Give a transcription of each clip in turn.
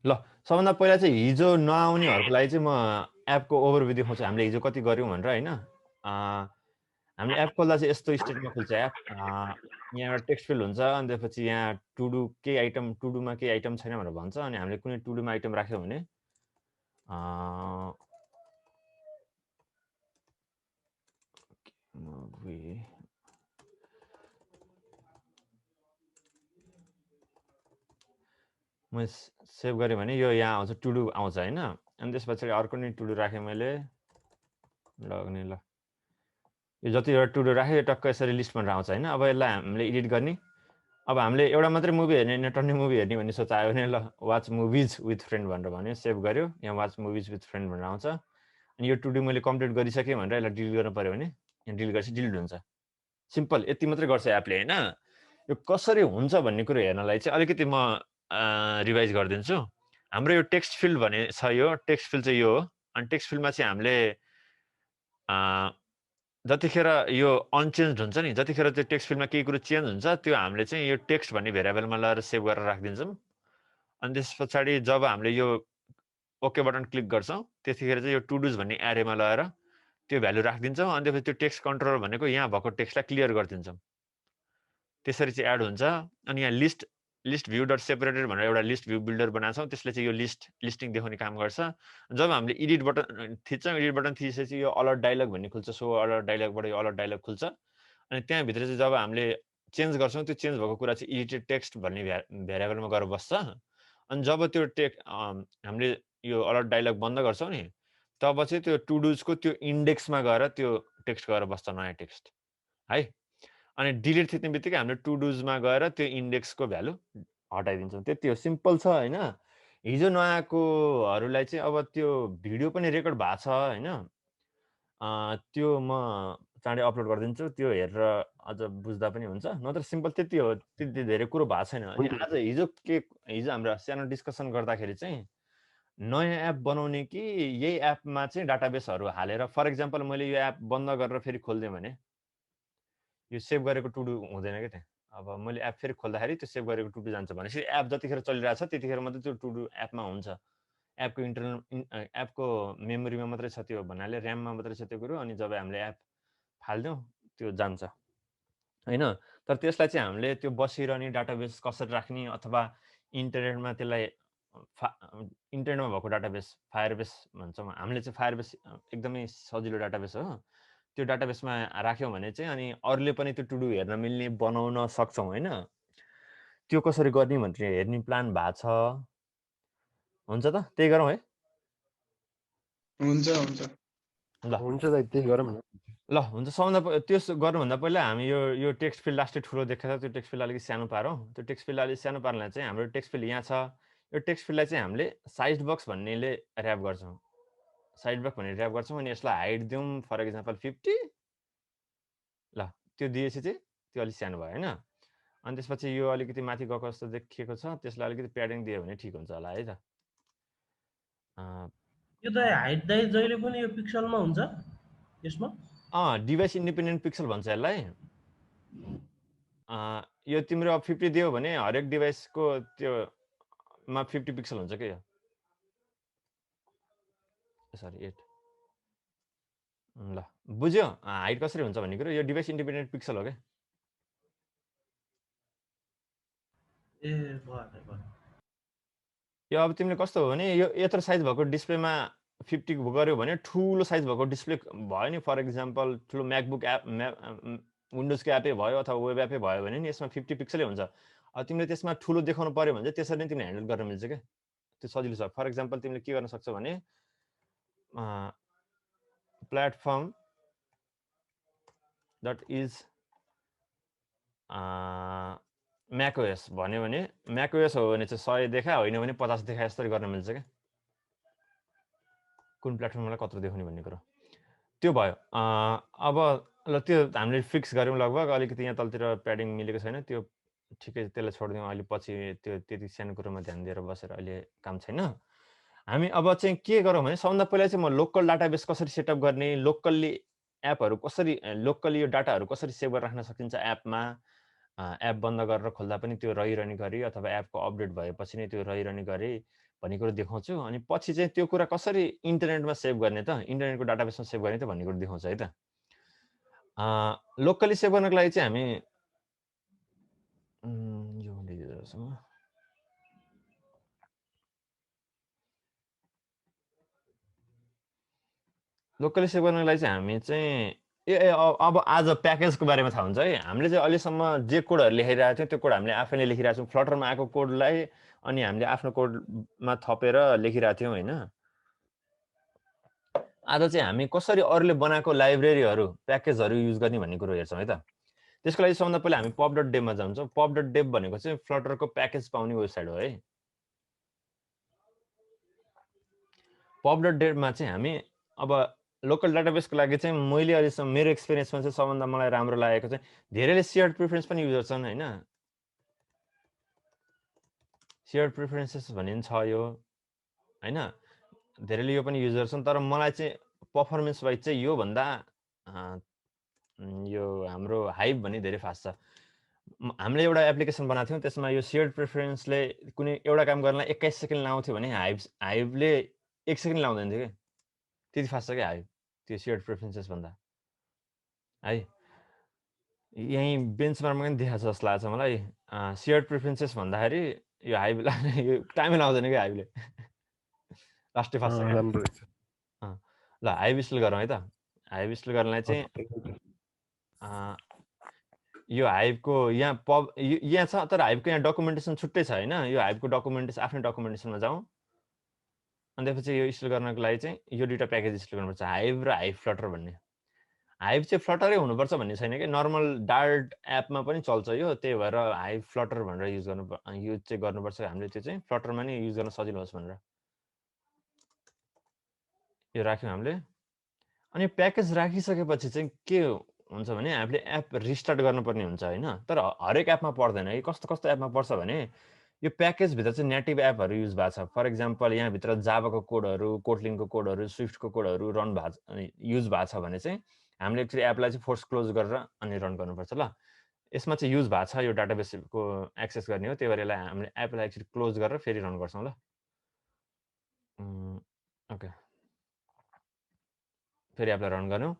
ल सबभन्दा पहिला चाहिँ हिजो नआउनेहरूको लागि चाहिँ म एपको ओभरभ्यू देखाउँछु हामीले हिजो कति गऱ्यौँ भनेर होइन। हामीले एप खोल्दा चाहिँ यस्तो स्टेटमा खुल्छ एप। यहाँ एउटा टेक्स्ट फिल्ड हुन्छ अनि त्यसपछि यहाँ टुडु केही आइटम टुडुमा केही आइटम छैन भनेर भन्छ अनि हामीले कुनै टुडुमा आइटम राख्यौँ भने म सेभ गरेँ भने यो यहाँ आउँछ टुडु आउँछ होइन। अनि त्यस पछाडि अर्को नै टुडु राखेँ मैले ल यो जतिवटा टुडु राखेँ यो टक्क यसरी लिस्ट भनेर आउँछ होइन। अब यसलाई हामीले एडिट गर्ने। अब हामीले एउटा मात्रै मुभी हेर्ने नटन्ने मुभी हेर्ने भन्ने सोच आयो भने ल वाच मुभिज विथ फ्रेन्ड भनेर भन्यो सेभ गर्यो यहाँ वाच मुभिज विथ फ्रेन्ड भनेर आउँछ। अनि यो टुडु मैले कम्प्लिट गरिसकेँ भनेर यसलाई डिलिट गर्नु पऱ्यो भने यहाँ डिलिट गरेपछि डिलिट हुन्छ। सिम्पल यति मात्रै गर्छ एपले होइन। यो कसरी हुन्छ भन्ने कुरो हेर्नलाई चाहिँ अलिकति म रिभाइज गरिदिन्छु। हाम्रो यो टेक्स्ट फिल्ड भने छ यो टेक्स्ट फिल्ड चाहिँ यो हो। अनि टेक्स्ट फिल्डमा चाहिँ हामीले जतिखेर यो अनचेन्ज हुन्छ नि जतिखेर त्यो टेक्स्ट फिल्डमा केही कुरो चेन्ज हुन्छ त्यो हामीले चाहिँ यो टेक्स्ट भन्ने भेरिएबलमा लगाएर सेभ गरेर राखिदिन्छौँ। अनि त्यस पछाडि जब हामीले यो ओके बटन क्लिक गर्छौँ त्यतिखेर चाहिँ यो टुडुज भन्ने एरेमा लगाएर त्यो भ्यालु राखिदिन्छौँ। अनि त्यसपछि त्यो टेक्स्ट कन्ट्रोलर भनेको यहाँ भएको टेक्स्टलाई क्लियर गरिदिन्छौँ। त्यसरी चाहिँ एड हुन्छ। अनि यहाँ लिस्ट भ्यू डट सेपरेटेड भनेर एउटा लिस्ट भ्यू बिल्डर बनाएको छौँ त्यसले चाहिँ यो लिस्टिङ देखाउने काम गर्छ। जब हामीले एडिट बटन थिच्छौँ एडिट बटन थिचेपछि यो अलर्ट डायलग भन्ने खुल्छ। सो अलर्ट डायलगबाट यो अलर्ट डायलग खुल्छ। अनि त्यहाँभित्र चाहिँ जब हामीले चेन्ज गर्छौँ त्यो चेन्ज भएको कुरा चाहिँ एडिटेड टेक्स्ट भन्ने भेरिएबलमा गएर बस्छ। अनि जब त्यो हामीले यो अलर्ट डायलग बन्द गर्छौँ नि तब चाहिँ त्यो टुडुजको त्यो इन्डेक्समा गएर त्यो टेक्स्ट गएर बस्छ नयाँ टेक्स्ट है। अनि डिलिट थिच्ने बित्तिकै हामीले टुडुजमा गएर त्यो इन्डेक्सको भ्यालु हटाइदिन्छौँ। त्यति हो सिम्पल छ होइन। हिजो नआएकोहरूलाई चाहिँ अब त्यो भिडियो पनि रेकर्ड भएको छ होइन। त्यो म चाँडै अपलोड गरिदिन्छु त्यो हेरेर अझ बुझ्दा पनि हुन्छ। नत्र सिम्पल त्यति हो त्यति धेरै कुरो भएको छैन। अनि आज हिजो हाम्रो सानो डिस्कसन गर्दाखेरि चाहिँ नयाँ एप बनाउने कि यही एपमा चाहिँ डाटाबेसहरू हालेर फर इक्जाम्पल मैले यो एप बन्द गरेर फेरि खोलिदिएँ भने यो सेभ गरेको टुडु हुँदैन क्या त्यहाँ। अब मैले एप फेरि खोल्दाखेरि त्यो सेभ गरेको टुडु जान्छ भनेपछि एप जतिखेर चलिरहेको छ त्यतिखेर मात्रै त्यो टुडु एपमा हुन्छ। एपको एपको मेमोरीमा मात्रै छ त्यो भन्नाले ऱ्याममा मात्रै छ त्यो कुरो। अनि जब हामीले एप फाल्दिउँ त्यो जान्छ होइन। तर त्यसलाई चाहिँ हामीले त्यो बसिरहने डाटाबेस कसरी राख्ने अथवा इन्टरनेटमा त्यसलाई इन्टरनेटमा भएको डाटाबेस फायरबेस भन्छौँ हामीले चाहिँ फायरबेस एकदमै सजिलो डाटाबेस हो। त्यो डाटाबेसमा राख्यौँ भने चाहिँ अनि अरूले पनि त्यो टुडु हेर्न मिल्ने बनाउन सक्छौँ होइन। त्यो कसरी गर्ने भनेर हेर्ने प्लान भएको छ। हुन्छ त त्यही गरौँ है। हुन्छ ल हुन्छ दाइ त्यही गरौँ न। ल हुन्छ। सबभन्दा त्यस गर्नुभन्दा पहिला हामी यो टेक्स्ट फिल्ड लास्टै ठुलो देखाएको छ त्यो टेक्स्ट फिल्ड अलिकति सानो पारौँ। त्यो टेक्स्ट फिल्ड अलिक सानो पार्नलाई चाहिँ हाम्रो टेक्स्ट फिल्ड यहाँ छ। यो टेक्स्ट फिल्डलाई चाहिँ हामीले साइज बक्स भन्नेले ऱ्याप गर्छौँ। साइड बक्स भनेर ऱ्याप गर्छौँ। अनि यसलाई हाइट दिउँ फर इक्जाम्पल 50। ल त्यो दिएपछि चाहिँ त्यो अलिक सानो भयो होइन। अनि त्यसपछि यो अलिकति माथि गएको जस्तो देखिएको छ त्यसलाई अलिकति प्याडिङ दियो भने ठिक हुन्छ होला है त। यो त हाइट दाइ जहिले पनि यो पिक्सलमा हुन्छ यसमा। डिभाइस इन्डिपेन्डेन्ट पिक्सल भन्छ यसलाई। यो तिम्रो अब 50 दियो भने हरेक डिभाइसको त्योमा 50 पिक्सल हुन्छ क्या यो। सरी 8 ल बुझ्यो हाइट कसरी हुन्छ भन्ने कुरो। यो डिभाइस इन्डिपेन्डेन्ट पिक्सल हो क्या। ए भयो यो अब तिमीले कस्तो हो भने यो यत्रो साइज भएको डिस्प्लेमा 50 गऱ्यो भने ठुलो साइज भएको डिस्प्ले भयो नि फर इक्जाम्पल ठुलो म्याकबुक एप विन्डोजको एपै भयो अथवा वेब एपै भयो भने नि यसमा 50 पिक्सलै हुन्छ। अब तिमीले त्यसमा ठुलो देखाउनु पऱ्यो भने चाहिँ त्यसरी नै तिमीले ह्यान्डल गर्न मिल्छ क्या। त्यो सजिलो छ। फर इक्जाम्पल तिमीले के गर्न सक्छौ भने प्लेटफर्म डट इज म्याकओएस भन्यो भने म्याकओएस हो भने चाहिँ 100 देखा होइन भने 50 देखा यस्तरी गर्न मिल्छ क्या। कुन प्लेटफर्मलाई कत्रो देखाउने भन्ने कुरो त्यो भयो। अब ल त्यो हामीले फिक्स गऱ्यौँ लगभग। अलिकति यहाँ तलतिर प्याडिङ मिलेको छैन त्यो ठिकै त्यसलाई छोडिदिउँ। अहिले पछि त्यो त्यति सानो कुरोमा ध्यान दिएर बसेर अहिले काम छैन। हामी अब चाहिँ के गरौँ भने सबभन्दा पहिला चाहिँ म लोकल डाटाबेस कसरी सेटअप गर्ने लोकल्ली एपहरू कसरी लोकल्ली यो डाटाहरू कसरी सेभ गरेर राख्न सकिन्छ एपमा। एप बन्द गरेर खोल्दा पनि त्यो रहिरहने गरी अथवा एपको अपडेट भएपछि नै त्यो रहिरहने गरी भन्ने कुरो देखाउँछु अनि पछि चाहिँ त्यो कुरा कसरी इन्टरनेटमा सेभ गर्ने त इन्टरनेटको डाटाबेसमा सेभ गर्ने त भन्ने कुरो देखाउँछु है त लोकली सेभ गर्नको लागि चाहिँ हामी यो युजरसँग लोकली सेभ गर्नको लागि चाहिँ हामी चाहिँ अब आज प्याकेजको बारेमा थाहा हुन्छ है हामीले चाहिँ अहिलेसम्म जे कोडहरू लेखिरहेको थियौँ त्यो कोड हामीले आफैले लेखिरहेको छौँ फ्लटरमा आएको कोडलाई अनि हामीले आफ्नो कोडमा थपेर लेखिरहेको थियौँ होइन आज चाहिँ हामी कसरी अरूले बनाएको लाइब्रेरीहरू प्याकेजहरू युज गर्ने भन्ने कुरो हेर्छौँ है त त्यसको लागि सबभन्दा पहिला हामी pub.devमा जान्छौँ pub.dev भनेको चाहिँ फ्लटरको प्याकेज पाउने वेबसाइट हो है pub.devमा चाहिँ हामी अब लोकल डाटाबेसको लागि चाहिँ मैले अहिलेसम्म मेरो एक्सपिरियन्समा चाहिँ सबभन्दा मलाई राम्रो लागेको चाहिँ धेरैले सेयर्ड प्रिफरेन्स पनि युज गर्छन् होइन सेयर्ड प्रिफरेन्सेस भन्ने छ यो होइन धेरैले यो पनि युज गर्छन् तर मलाई चाहिँ पर्फर्मेन्स वाइज चाहिँ योभन्दा यो हाम्रो हाइभ भन्ने धेरै फास्ट छ हामीले एउटा एप्लिकेसन बनाएको थियौँ त्यसमा यो सेयर्ड प्रिफरेन्सले कुनै एउटा काम गर्नलाई 21 सेकेन्ड लाउँथ्यो भने हाइभले 1 सेकेन्ड लाउँदैन थियो क्या त्यति फास्ट छ क्या हाइभ त्यो सेयर्ड प्रिफरेन्सेस भन्दा है यहीँ बेन्चमार्कमा पनि देखाएको छ जस्तो लाग्छ मलाई सेयर्ड प्रिफरेन्सेस भन्दाखेरि यो हाइभलाई यो टाइमै लाउँदैन क्या हाइभले लास्टै फास्ट छ राम्रो रहेछ ल हाइभ इन्स्टल गरौँ है त हाइभ इन्स्टल गर्नलाई चाहिँ यो हाइभको यहाँ छ तर हाइभको यहाँ डकुमेन्टेसन छुट्टै छ होइन यो हाइभको डकुमेन्टेसन आफ्नै डकुमेन्टेसनमा जाउँ अनि त्यसपछि यो इन्स्टल गर्नको लागि चाहिँ यो दुईवटा प्याकेज इन्स्टल गर्नुपर्छ हाइभ र हाइभ फ्लटर भन्ने हाइभ चाहिँ फ्लटरै हुनुपर्छ भन्ने छैन कि नर्मल डार्ट एपमा पनि चल्छ यो त्यही भएर हाइभ फ्लटर भनेर युज चाहिँ गर्नुपर्छ हामीले त्यो चाहिँ फ्लटरमा नै युज गर्न सजिलो होस् भनेर यो राख्यौँ हामीले अनि प्याकेज राखिसकेपछि चाहिँ के हुन्छ भने हामीले एप रिस्टार्ट गर्नुपर्ने हुन्छ होइन तर हरेक एपमा पर्दैन है कस्तो कस्तो एपमा पर्छ भने यो प्याकेजभित्र चाहिँ नेटिभ एपहरू युज भएको छ फर इक्जाम्पल यहाँभित्र जाभाको कोडहरू कोटलिनको कोडहरू स्विफ्टको कोडहरू रन युज भएको छ भने चाहिँ हामीले एक्चुली एपलाई चाहिँ फोर्स क्लोज गरेर अनि रन गर्नुपर्छ ल यसमा चाहिँ युज भएको छ यो डाटाबेसको एक्सेस गर्ने हो त्यही भएर यसलाई हामीले एपलाई एक्चुली क्लोज गरेर फेरि रन गर्छौँ ल ओके फेरि एपलाई रन गऱ्यौँ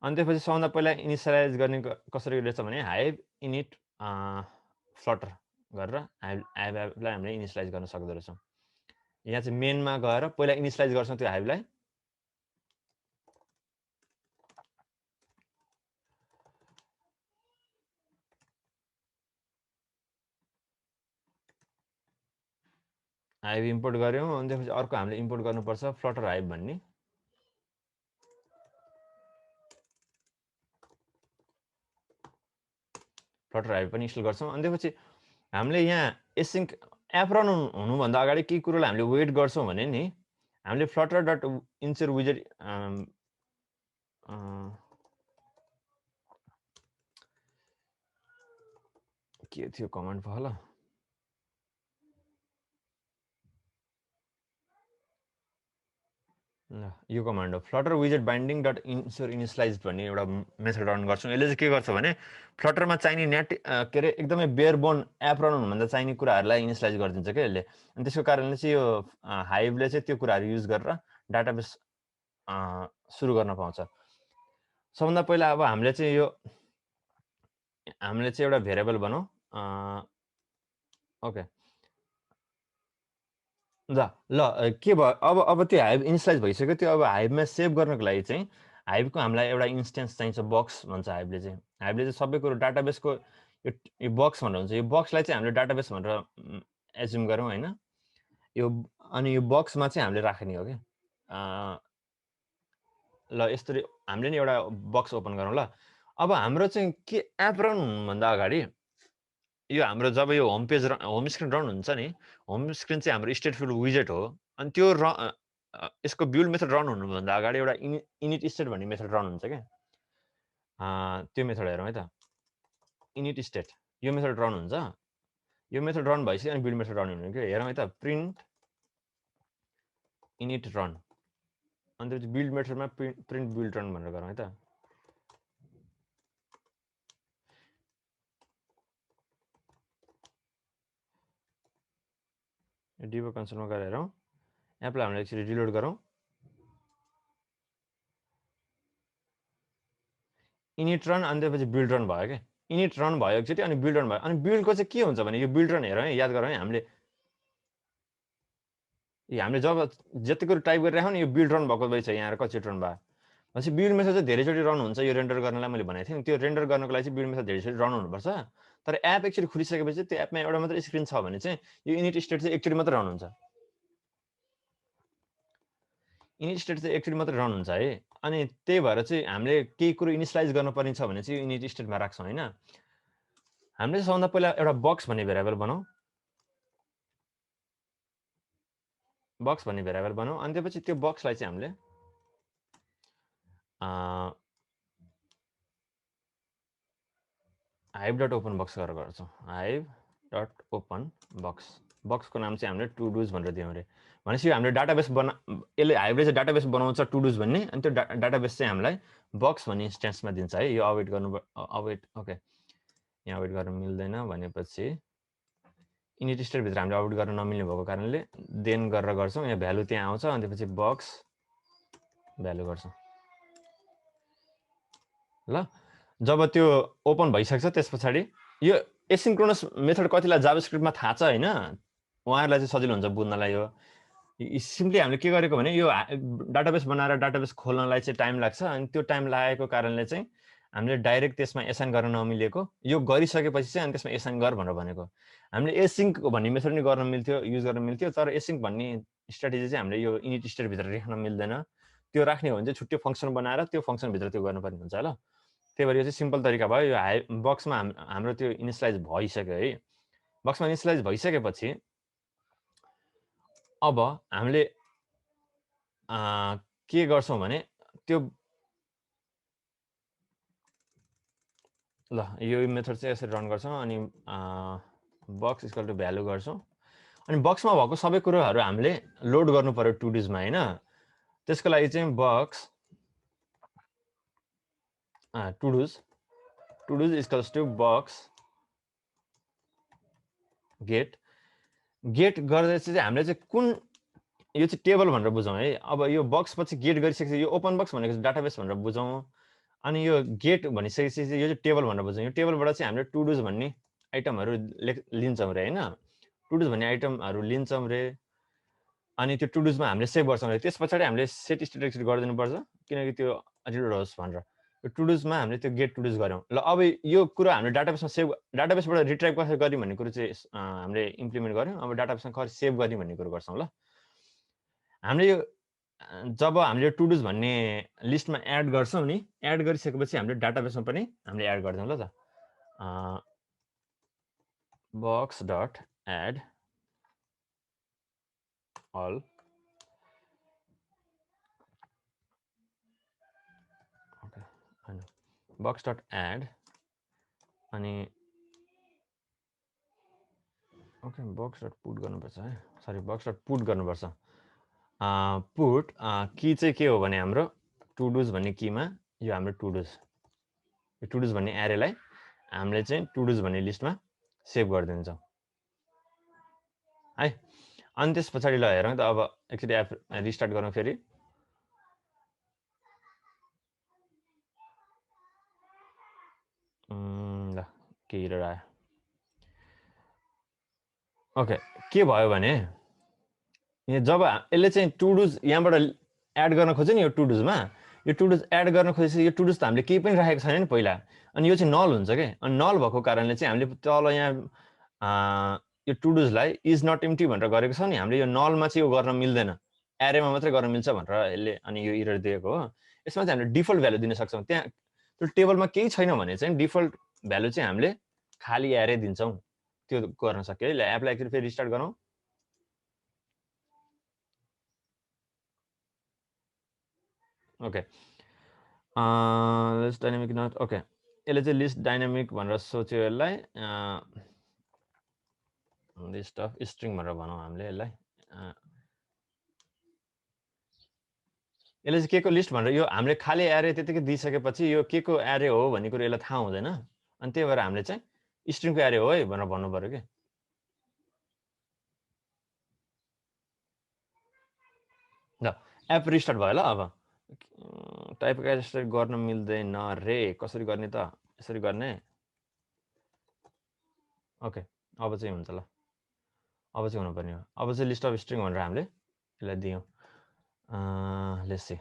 अनि त्यसपछि सबभन्दा पहिला इनिसियलाइज गर्ने कसरी रहेछ भने हाइभ इनिट फ्लटर गरेर हाइभलाई हामीले इनिसियलाइज गर्न सक्दो रहेछौँ यहाँ चाहिँ मेनमा गएर पहिला इनिसियलाइज गर्छौँ त्यो हाइभलाई हाइभ इम्पोर्ट गऱ्यौँ अनि त्यसपछि अर्को हामीले इम्पोर्ट गर्नुपर्छ फ्लटर हाइभ भन्ने फ्लटर हाइभ पनि इन्स्टल गर्छौँ अनि त्यसपछि हामीले यहाँ एसिङ्क एप रन हुनुभन्दा अगाडि केही कुरोलाई हामीले वेट गर्छौँ भने नि हामीले फ्लटर डट इन्सर विजेट के थियो कमान्ड भयो होला ल यो कमान्ड हो फ्लटर विजेट बाइन्डिङ डट इन्सोर इनिसलाइज भन्ने एउटा मेथड रन गर्छौँ यसले चाहिँ के गर्छ भने फ्लटरमा चाहिने नेट के अरे एकदमै बेयरबोन एप रन हुनुभन्दा चाहिने कुराहरूलाई इनिसलाइज गरिदिन्छ क्या यसले अनि त्यसको कारणले चाहिँ यो हाइभले चाहिँ त्यो कुराहरू युज गरेर डाटाबेस सुरु गर्न पाउँछ सबभन्दा पहिला अब हामीले चाहिँ एउटा भेरिएबल बनाऊ ओके ल के भयो अब त्यो हाइभ इनिसलाइज भइसक्यो त्यो अब हाइभमा सेभ गर्नको लागि चाहिँ हाइभको हामीलाई एउटा इन्स्टेन्स चाहिन्छ बक्स भन्छ हाइभले चाहिँ सबै कुरो डाटाबेसको यो बक्स भनेर हुन्छ यो बक्सलाई चाहिँ हामीले डाटाबेस भनेर एज्युम गरौँ होइन यो अनि यो बक्समा चाहिँ हामीले राख्ने हो क्या ल यसरी हामीले नि एउटा बक्स ओपन गरौँ ल अब हाम्रो चाहिँ के एप रन हुनुभन्दा अगाडि यो हाम्रो जब यो होम स्क्रिन रन हुन्छ नि होम स्क्रिन चाहिँ हाम्रो स्टेटफुल विजेट हो अनि त्यो यसको बिल्ड मेथड रन हुनुभन्दा अगाडि एउटा इनिट स्टेट भन्ने मेथड रन हुन्छ क्या त्यो मेथड हेरौँ है त इनिट स्टेट यो मेथड रन हुन्छ यो मेथड रन भइसक्यो अनि बिल्ड मेथड रन हुने क्या हेरौँ है त प्रिन्ट इनिट रन अनि त्यसपछि बिल्ड मेथडमा प्रिन्ट बिल्ड रन भनेर गरौँ है त डिबग कन्सोलमा गएर हेरौँ एपलाई हामीले एकचोटि रिलोड गरौँ इनिट रन अनि त्यसपछि बिल्ड रन भयो क्या इनिट रन भयो एकचोटि अनि बिल्ड रन भयो अनि बिल्डको चाहिँ के हुन्छ भने यो बिल्ड रन हेरौँ है याद गरौँ है हामीले जब जतिको टाइप गरिराखौँ नि यो बिल्ड रन भएको भएछ यहाँ कतिचोटि रन भयो भनेपछि बिल्ड मेथड चाहिँ धेरैचोटि रन हुन्छ यो रेन्डर गर्नलाई मैले भनेको थिएँ त्यो रेन्डर गर्नको लागि चाहिँ बिल्ड मेथड धेरैचोटि रन हुनुपर्छ तर एप एकचोटि खुलिसकेपछि त्यो एपमा एउटा मात्रै स्क्रिन छ भने चाहिँ यो इनिट स्टेट चाहिँ एकचोटि मात्रै रन हुन्छ इनिट स्टेट चाहिँ एकचोटि मात्रै रन हुन्छ है अनि त्यही भएर चाहिँ हामीले केही कुरो इनिसियलाइज गर्नुपर्ने छ भने चाहिँ इनिट स्टेटमा राख्छौँ होइन हामीले सबभन्दा पहिला एउटा बक्स भन्ने भेरिएबल बनाऊ बक्स भन्ने भेरिएबल बनाऊ अनि त्यसपछि त्यो बक्सलाई चाहिँ हामीले हाइभ डट ओपन बक्स गरेर गर्छौँ हाइभ डट ओपन बक्सको नाम चाहिँ हामीले टु डुज भनेर दियौँ अरे भनेपछि हामीले डाटाबेस यसले हाइभले चाहिँ डाटाबेस बनाउँछ टु डुज भन्ने अनि त्यो डाटाबेस चाहिँ हामीलाई बक्स भन्ने इन्स्टेन्समा दिन्छ है यो अवेट गर्नु ओके यहाँ अवेट गर्न मिल्दैन भनेपछि इनिट स्टेटभित्र हामीले अवेट गर्न नमिल्ने भएको कारणले देन गरेर गर्छौँ यहाँ भ्यालु त्यहाँ आउँछ अनि त्यसपछि बक्स भ्यालु गर्छौँ ल जब त्यो ओपन भइसक्छ त्यस पछाडि यो एसिन्क्रोनस मेथड कतिलाई जाभास्क्रिप्टमा थाहा छ होइन उहाँहरूलाई चाहिँ सजिलो हुन्छ बुझ्नलाई यो सिम्पली हामीले के गरेको भने यो डाटाबेस बनाएर डाटाबेस खोल्नलाई चाहिँ टाइम लाग्छ अनि त्यो टाइम लागेको कारणले चाहिँ हामीले डाइरेक्ट त्यसमा एसाइन गर्न नमिलेको यो गरिसकेपछि चाहिँ अनि त्यसमा एसाइन गर भनेर भनेको हामीले एसिङ्क भन्ने मेथड नि गर्न मिल्थ्यो युज गर्न मिल्थ्यो तर एसिङ्क भन्ने स्ट्राटेजी चाहिँ हामीले यो इनिट स्टेटभित्र राख्न मिल्दैन त्यो राख्ने हो भने चाहिँ छुट्टै फङ्सन बनाएर त्यो फङ्सनभित्र त्यो गर्नुपर्ने हुन्छ ल त्यही भएर यो चाहिँ सिम्पल तरिका भयो यो बक्समा हाम्रो त्यो इनिसियलाइज भइसक्यो है बक्समा इनिसियलाइज भइसकेपछि अब हामीले के गर्छौँ भने त्यो ल यो मेथड चाहिँ यसरी रन गर्छौँ अनि बक्स इक्वल टु भ्यालु गर्छौँ अनि बक्समा भएको सबै कुरोहरू हामीले लोड गर्नु पर्यो टु डिजमा होइन त्यसको लागि चाहिँ box to dos equals to box get गर्दै चाहिँ हामीले चाहिँ कुन यो चाहिँ टेबल भनेर बुझौँ है अब यो बक्स पछि गेट गरिसकेपछि यो ओपन बक्स भनेको चाहिँ डाटाबेस भनेर बुझौँ अनि यो गेट भनिसकेपछि यो चाहिँ टेबल भनेर बुझौँ यो टेबलबाट चाहिँ हामीले टु डुज भन्ने आइटमहरू लिन्छौँ रे होइन टु डुज भन्ने आइटमहरू लिन्छौँ रे अनि त्यो टु डुजमा हामीले सेभ गर्छौँ रे त्यस पछाडि हामीले सेट स्टेट एक्सिट गरिदिनुपर्छ किनकि त्यो रिलोड होस् भनेर यो टु डुजमा हामीले त्यो गेट टु डुज गऱ्यौँ ल अब यो कुरो हामीले डाटाबेसमा सेभ डाटाबेसबाट रिट्राइभ कसरी गर्यौँ भन्ने कुरो चाहिँ हामीले इम्प्लिमेन्ट गऱ्यौँ अब डाटाबेसमा कसरी सेभ गर्ने भन्ने कुरो गर्छौँ ल हामीले यो जब हामीले टु डुज भन्ने लिस्टमा एड गर्छौँ नि एड गरिसकेपछि हामीले डाटाबेसमा पनि हामीले एड गर्छौँ ल त box dot add all okay होइन बक्स डट एड अनि ओके बक्स डट पुट गर्नुपर्छ है सरी बक्स डट पुट गर्नुपर्छ पुट की चाहिँ के हो भने हाम्रो टु डुज भन्ने कीमा यो हाम्रो टु डुज भन्ने एरेलाई हामीले चाहिँ टु डुज भन्ने लिस्टमा सेभ गरिदिन्छौँ है अनि त्यस पछाडि ल हेरौँ त अब एकचोटि एप रिस्टार्ट गरौँ फेरि ल के एरर आयो ओके के भयो भने जब यसले चाहिँ टु डुज यहाँबाट एड गर्न खोज्यो नि यो टु डुजमा यो टु डुज एड गर्न खोजेपछि यो टु डुज त हामीले केही पनि राखेको छैन नि पहिला अनि यो चाहिँ नल हुन्छ क्या अनि नल भएको कारणले चाहिँ हामीले तल यहाँ यो टु डुजलाई इज नट इम्टी भनेर गरेको छ नि हामीले यो नलमा चाहिँ यो गर्न मिल्दैन एरेमा मात्रै गर्न मिल्छ भनेर यसले अनि यो एरर दिएको हो यसमा चाहिँ हामीले डिफल्ट भ्यालु दिन सक्छौँ त्यहाँ त्यो टेबलमा केही छैन भने चाहिँ डिफल्ट भ्यालु चाहिँ हामीले खाली एरे दिन्छौँ त्यो गर्न सक्यो है एपलाई एकचोटि फेरि रिस्टार्ट गरौँ okay list dynamic not okay यसले चाहिँ लिस्ट डाइनामिक भनेर सोच्यो यसलाई लिस्ट अफ स्ट्रिङ भनेर भनौँ हामीले यसलाई यसले चाहिँ के को लिस्ट भनेर यो हामीले खाली एरे त्यतिकै दिइसकेपछि यो के को एरे हो भन्ने कुरो यसलाई थाहा हुँदैन अनि त्यही भएर हामीले चाहिँ स्ट्रिङको एरे हो है भनेर भन्नु पर्यो कि ल एप रिस्टार्ट भयो ल अब टाइप क्यारेक्टर गर्न मिल्दैन रे कसरी गर्ने त यसरी गर्ने ओके अब चाहिँ हुन्छ ल अब चाहिँ हुनुपर्ने हो अब चाहिँ लिस्ट अफ स्ट्रिङ भनेर हामीले यसलाई दियौँ लेट्स सी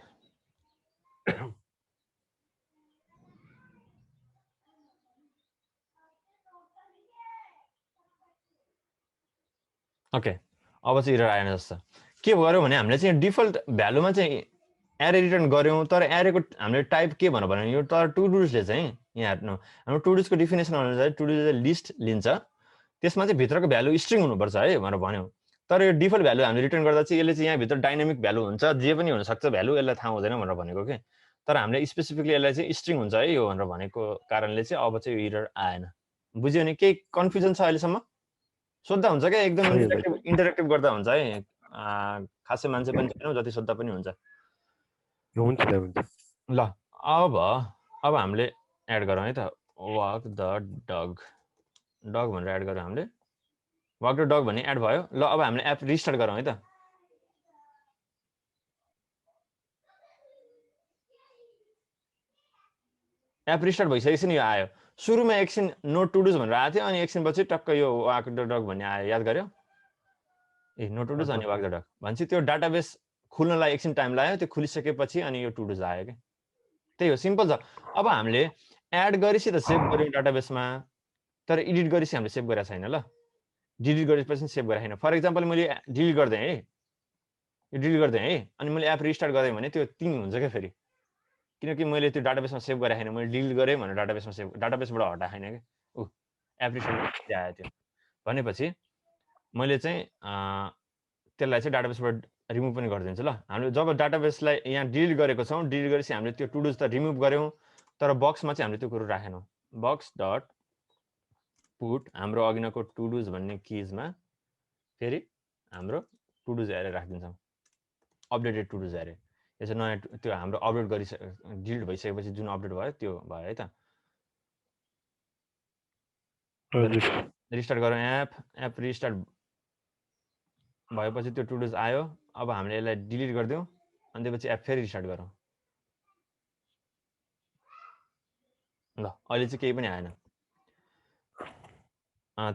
ओके अब चाहिँ एरर आएन जस्तो के गर्यो भने हामीले चाहिँ डिफल्ट भ्यालुमा चाहिँ एरे रिटर्न गऱ्यौँ तर एरेको हामीले टाइप के भनेर भन्यो यो तर टु डुसले चाहिँ यहाँ हेर्नु हाम्रो टु डुसको डिफिनेसन अनुसार टु डुसले लिस्ट लिन्छ त्यसमा चाहिँ भित्रको भ्यालु स्ट्रिङ हुनुपर्छ है भनेर भन्यो तर यो डिफल्ट भ्यालु हामीले रिटर्न गर्दा चाहिँ यसले चाहिँ यहाँभित्र डाइनामिक भ्यालु हुन्छ जे पनि हुनसक्छ भ्यालु यसलाई थाहा हुँदैन भनेर भनेको के तर हामीले स्पेसिफिकली यसलाई चाहिँ स्ट्रिङ हुन्छ है यो भनेर भनेको कारणले चाहिँ अब चाहिँ यो एरर आएन बुझ्यो भने केही कन्फ्युजन छ अहिलेसम्म सोद्धा हुन्छ क्या एकदम इन्टरेक्टिभ गर्दा हुन्छ है खासै मान्छे पनि छैन जति सोद्धा पनि हुन्छ ल अब हामीले एड गरौँ है त वाक द डग डग भनेर एड गरौँ हामीले वाक द डग भन्ने एड भयो ल अब हामीले एप रिस्टार्ट गरौँ है त एप रिस्टार्ट भइसकेपछि नि यो आयो सुरुमा एकछिन नो टु डुज भनेर आएको थियो अनि एकछिन पछि टक्क यो वाक द डग भन्ने आयो याद गर्यो ए नो टु डुज अनि वाक द डग भन्छ त्यो डाटाबेस खुल्नलाई एकछिन टाइम लाग्यो त्यो खुलिसकेपछि अनि यो टु डुज आयो क्या त्यही हो सिम्पल छ अब हामीले एड गरेपछि त सेभ गऱ्यौँ डाटाबेसमा तर एडिट गरेपछि हामीले सेभ गरेको छैन ल डिलिट गरेपछि सेभ गरेको छैन फर इक्जाम्पल मैले डिलिट गरिदिएँ है यो डिलिट गरिदिएँ है अनि मैले एप रिस्टार्ट गरेँ भने त्यो 3 हुन्छ क्या फेरि किनकि मैले त्यो डाटाबेसमा सेभ गरेको छैन मैले डिलिट गरेँ भनेर डाटाबेसबाट हटाएको छैन कि ऊ एप रिस्टार्ट आयो त्यो भनेपछि मैले चाहिँ त्यसलाई चाहिँ डाटाबेसबाट रिमुभ पनि गरिदिन्छु ल हामीले जब डाटाबेसलाई यहाँ डिलिट गरेको छौँ डिलिट गरेपछि हामीले त्यो टु डुज त रिमुभ गऱ्यौँ तर बक्समा चाहिँ हामीले त्यो कुरो राखेनौँ बक्स डट पुट हाम्रो अघिनको टु डुज भन्ने किजमा फेरि हाम्रो टु डुज एरे राखिदिन्छौँ अपडेटेड टु डुज एरे यो चाहिँ नयाँ त्यो हाम्रो अपडेट डिलिट भइसकेपछि जुन अपडेट भयो त्यो भयो है त रिस्टार्ट गरौँ एप रिस्टार्ट भएपछि त्यो टु डुज आयो अब हामीले यसलाई डिलिट गरिदिउँ अनि त्यसपछि एप फेरि रिस्टार्ट गरौँ ल अहिले चाहिँ केही पनि आएन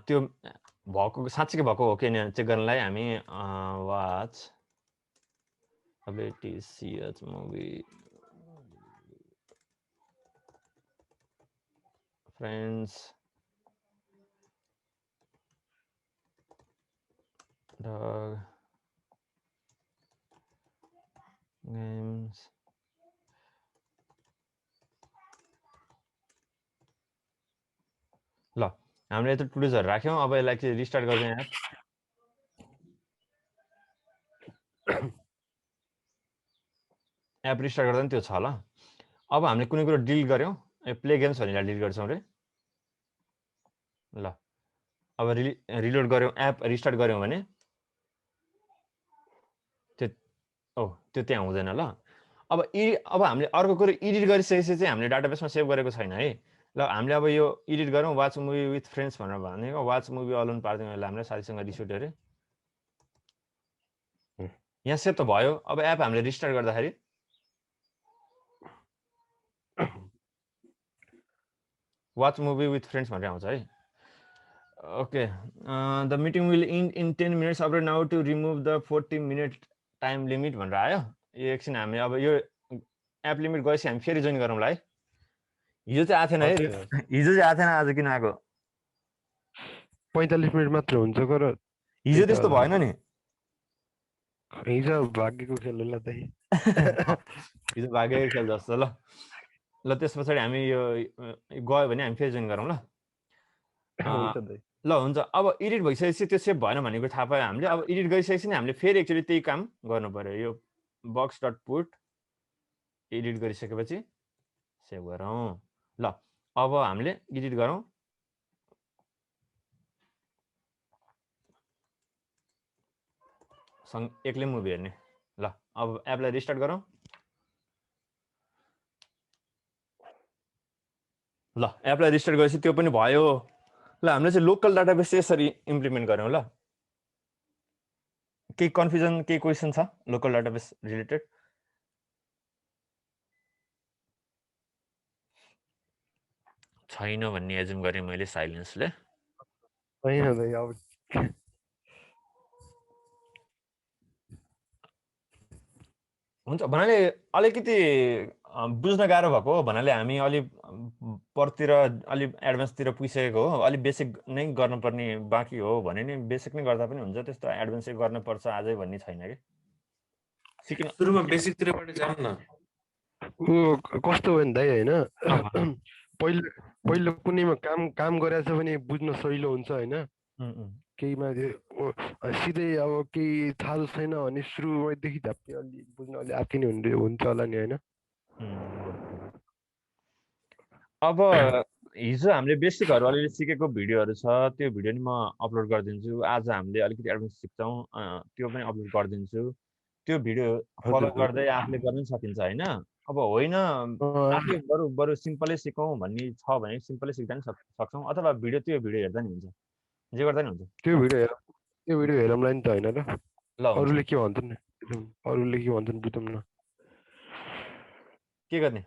त्यो भएको साँच्चीकै भएको हो कि चेक गर्नलाई हामी वाच WTCH मुभी फ्रेन्ड्स डग गेम्स ल हामीले त टु डेजहरू राख्यौँ अब यसलाई चाहिँ रिस्टार्ट गर्छौँ एप एप रिस्टार्ट गर्दा पनि त्यो छ ल अब हामीले कुनै कुरो डिलिट गऱ्यौँ प्ले गेम्स भनेर डिलिट गर्छौँ रे ल अब रिलोड गऱ्यौँ एप रिस्टार्ट गऱ्यौँ भने त्यो त्यहाँ हुँदैन ल अब हामीले अर्को कुरो एडिट गरिसकेपछि चाहिँ हामीले डाटाबेसमा सेभ गरेको छैन है ल हामीले अब यो एडिट गरौँ वाच मुभी विथ फ्रेन्ड्स भनेर भनेको वाच मुभी अलोन पारिदिउँ यसलाई हामीले साथीसँग रिसुट अरे यहाँ सेभ त भयो अब एप हामीले रिस्टार्ट गर्दाखेरि वाच मुभी विथ फ्रेन्ड्स भनेर आउँछ है okay the meeting will in 10 minutes update now to remove the 40 minute time limit भनेर आयो यो एकछिन हामी अब यो एप लिमिट गएपछि हामी फेरि जोइन गरौँला है हिजो चाहिँ आएको थिएन है हिजो चाहिँ आएको थिएन आज किन आएको 45 मिनट मात्र हुन्छ गर हिजो त्यस्तो भएन नि हिजो भाग्यको खेल होला त हिजो भाग्यको खेल जस्तो ल ल त्यस पछाडि हामी यो गयो भने हामी फेरि जोइन गरौँ ल ल हुन्छ अब एडिट भइसकेपछि त्यो सेभ भएन भनेको थाहा पायो हामीले अब एडिट गरिसकेपछि नि हामीले फेरि एकचोटि त्यही काम गर्नु पर्यो यो बक्स डट पुट एडिट गरिसकेपछि सेभ गरौँ ल अब हामीले एडिट गरौँ एक्लै मुभी हेर्ने ल अब एपलाई रिस्टार्ट गरौँ ल एपलाई रिस्टार्ट गरेपछि त्यो पनि भयो ल हामीले चाहिँ लोकल डाटाबेस यसरी इम्प्लिमेन्ट गऱ्यौँ ल केही कन्फ्युजन केही क्वेसन छ लोकल डाटाबेस रिलेटेड? छैन भन्ने एजुम गरेँ मैले साइलेन्सले। छैन दाइ अब हुन्छ भन्नाले अलिकति बुझ्न गाह्रो भएको हो भन्नाले हामी अलि परतिर अलि एडभान्सतिर पुगिसकेको हो, अलि बेसिक नै गर्नुपर्ने बाँकी हो भने नि बेसिक नै गर्दा पनि हुन्छ, त्यस्तो एडभान्स चाहिँ गर्नुपर्छ आजै भन्ने छैन कि सिक्न। सुरुमा बेसिकतिरबाट जाउँ न। ऊ कस्तो भयो नि दाइ होइन अँ, पहिलो पहिलो कुनैमा काम गरेछ भने बुझ्न सजिलो हुन्छ होइन केहीमा सिधै अब केही थाहा छैन भने सुरुदेखि झ्याप्पै अलि बुझ्न अलि आत्तिने हुन्छ होला नि होइन। अब हिजो हामीले बेसिकहरू अलिअलि सिकेको भिडियोहरू छ, त्यो भिडियो नि म अपलोड गरिदिन्छु। आज हामीले अलिकति एडभान्स सिक्छौँ, त्यो पनि अपलोड गरिदिन्छु। त्यो भिडियो फलो गर्दै आफूले गर्न पनि सकिन्छ होइन। अब होइन आफै बरु सिम्पलै सिकौँ भन्ने छ भने सिम्पलै सिक्दा नि सक्छौँ, अथवा त्यो भिडियो हेर्दा नि हुन्छ, जे गर्दा नि हुन्छ। त्यो भिडियो हेरौँला नि त होइन र। ल अरूले के भन्छन् बुझौँ न। के गर्ने?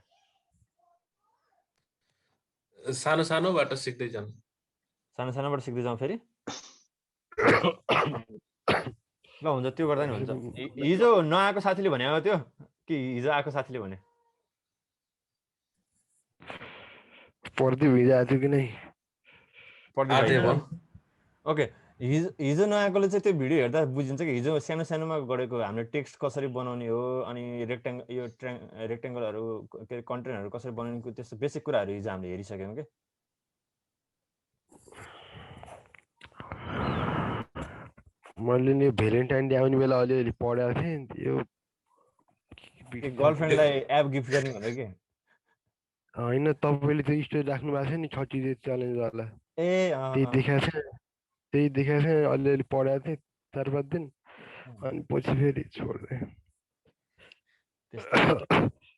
सानोबाट सिक्दै जाउँ। सानोबाट सिक्दै जाउँ फेरि। ल हुन्छ, त्यो गर्दा नि हुन्छ। हिजो नआएको साथीले भने हो त्यो कि हिजो आएको साथीले भने? पढ्दै भिजाएको थियो कि नै ओके, हिजो नआएकोले चाहिँ त्यो भिडियो हेर्दा बुझिन्छ कि हिजो सानोमा गरेको हामीले टेक्स्ट कसरी बनाउने हो, अनि रेक्टेङ्गलहरू के अरे कन्टेन्टहरू कसरी बनाउने, त्यस्तो बेसिक कुराहरू हिजो हामीले हेरिसक्यौँ कि। मैले नि भ्यालेन्टाइन डे आउने बेला अलिअलि पढेको थिएँ यो गर्लफ्रेन्डलाई एप गिफ्ट गर्ने भनेर के होइन। तपाईँले त्यो स्टोरी राख्नु भएको थियो नि 30 डेज च्यालेन्जवाला, त्यही देखाएको थिएँ अलिअलि पढेको थिएँ 4-5 दिन, अनि पछि फेरि छोड्दै।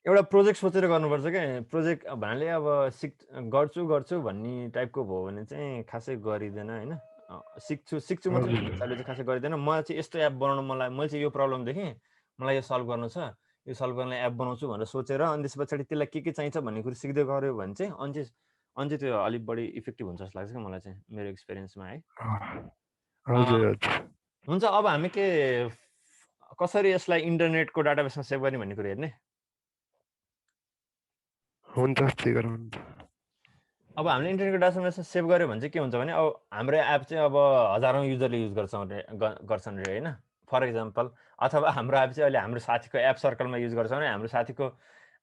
एउटा प्रोजेक्ट सोचेर गर्नुपर्छ क्या। प्रोजेक्ट भन्नाले अब गर्छु भन्ने टाइपको भयो भने चाहिँ खासै गरिँदैन होइन। सिक्छु मात्रै हिसाबले चाहिँ खासै गरिँदैन। मलाई चाहिँ यस्तो एप बनाउनु मलाई चाहिँ यो प्रब्लम देखेँ, मलाई यो सल्भ गर्नु छ, यो सल्भ गर्नलाई एप बनाउँछु भनेर सोचेर अनि त्यस पछाडि त्यसलाई के चाहिन्छ भन्ने कुरो सिक्दै गऱ्यो भने चाहिँ अनि चाहिँ त्यो अलिक बढी इफेक्टिभ हुन्छ जस्तो लाग्छ क्या मलाई चाहिँ, मेरो एक्सपिरियन्समा है। हुन्छ, अब हामी कसरी यसलाई इन्टरनेटको डाटाबेसमा सेभ गर्ने भन्ने कुरो हेर्ने। हुन्छ, अब हामीले इन्टरनेटको डाटाबेसमा सेभ गर्यो भने चाहिँ के हुन्छ भने अब हाम्रो एप चाहिँ अब हजारौँ युजरले युज गर्छन् रे होइन। फर इक्जाम्पल, अथवा हाम्रो एप चाहिँ अहिले हाम्रो साथीको एप सर्कलमा युज गर्छौँ भने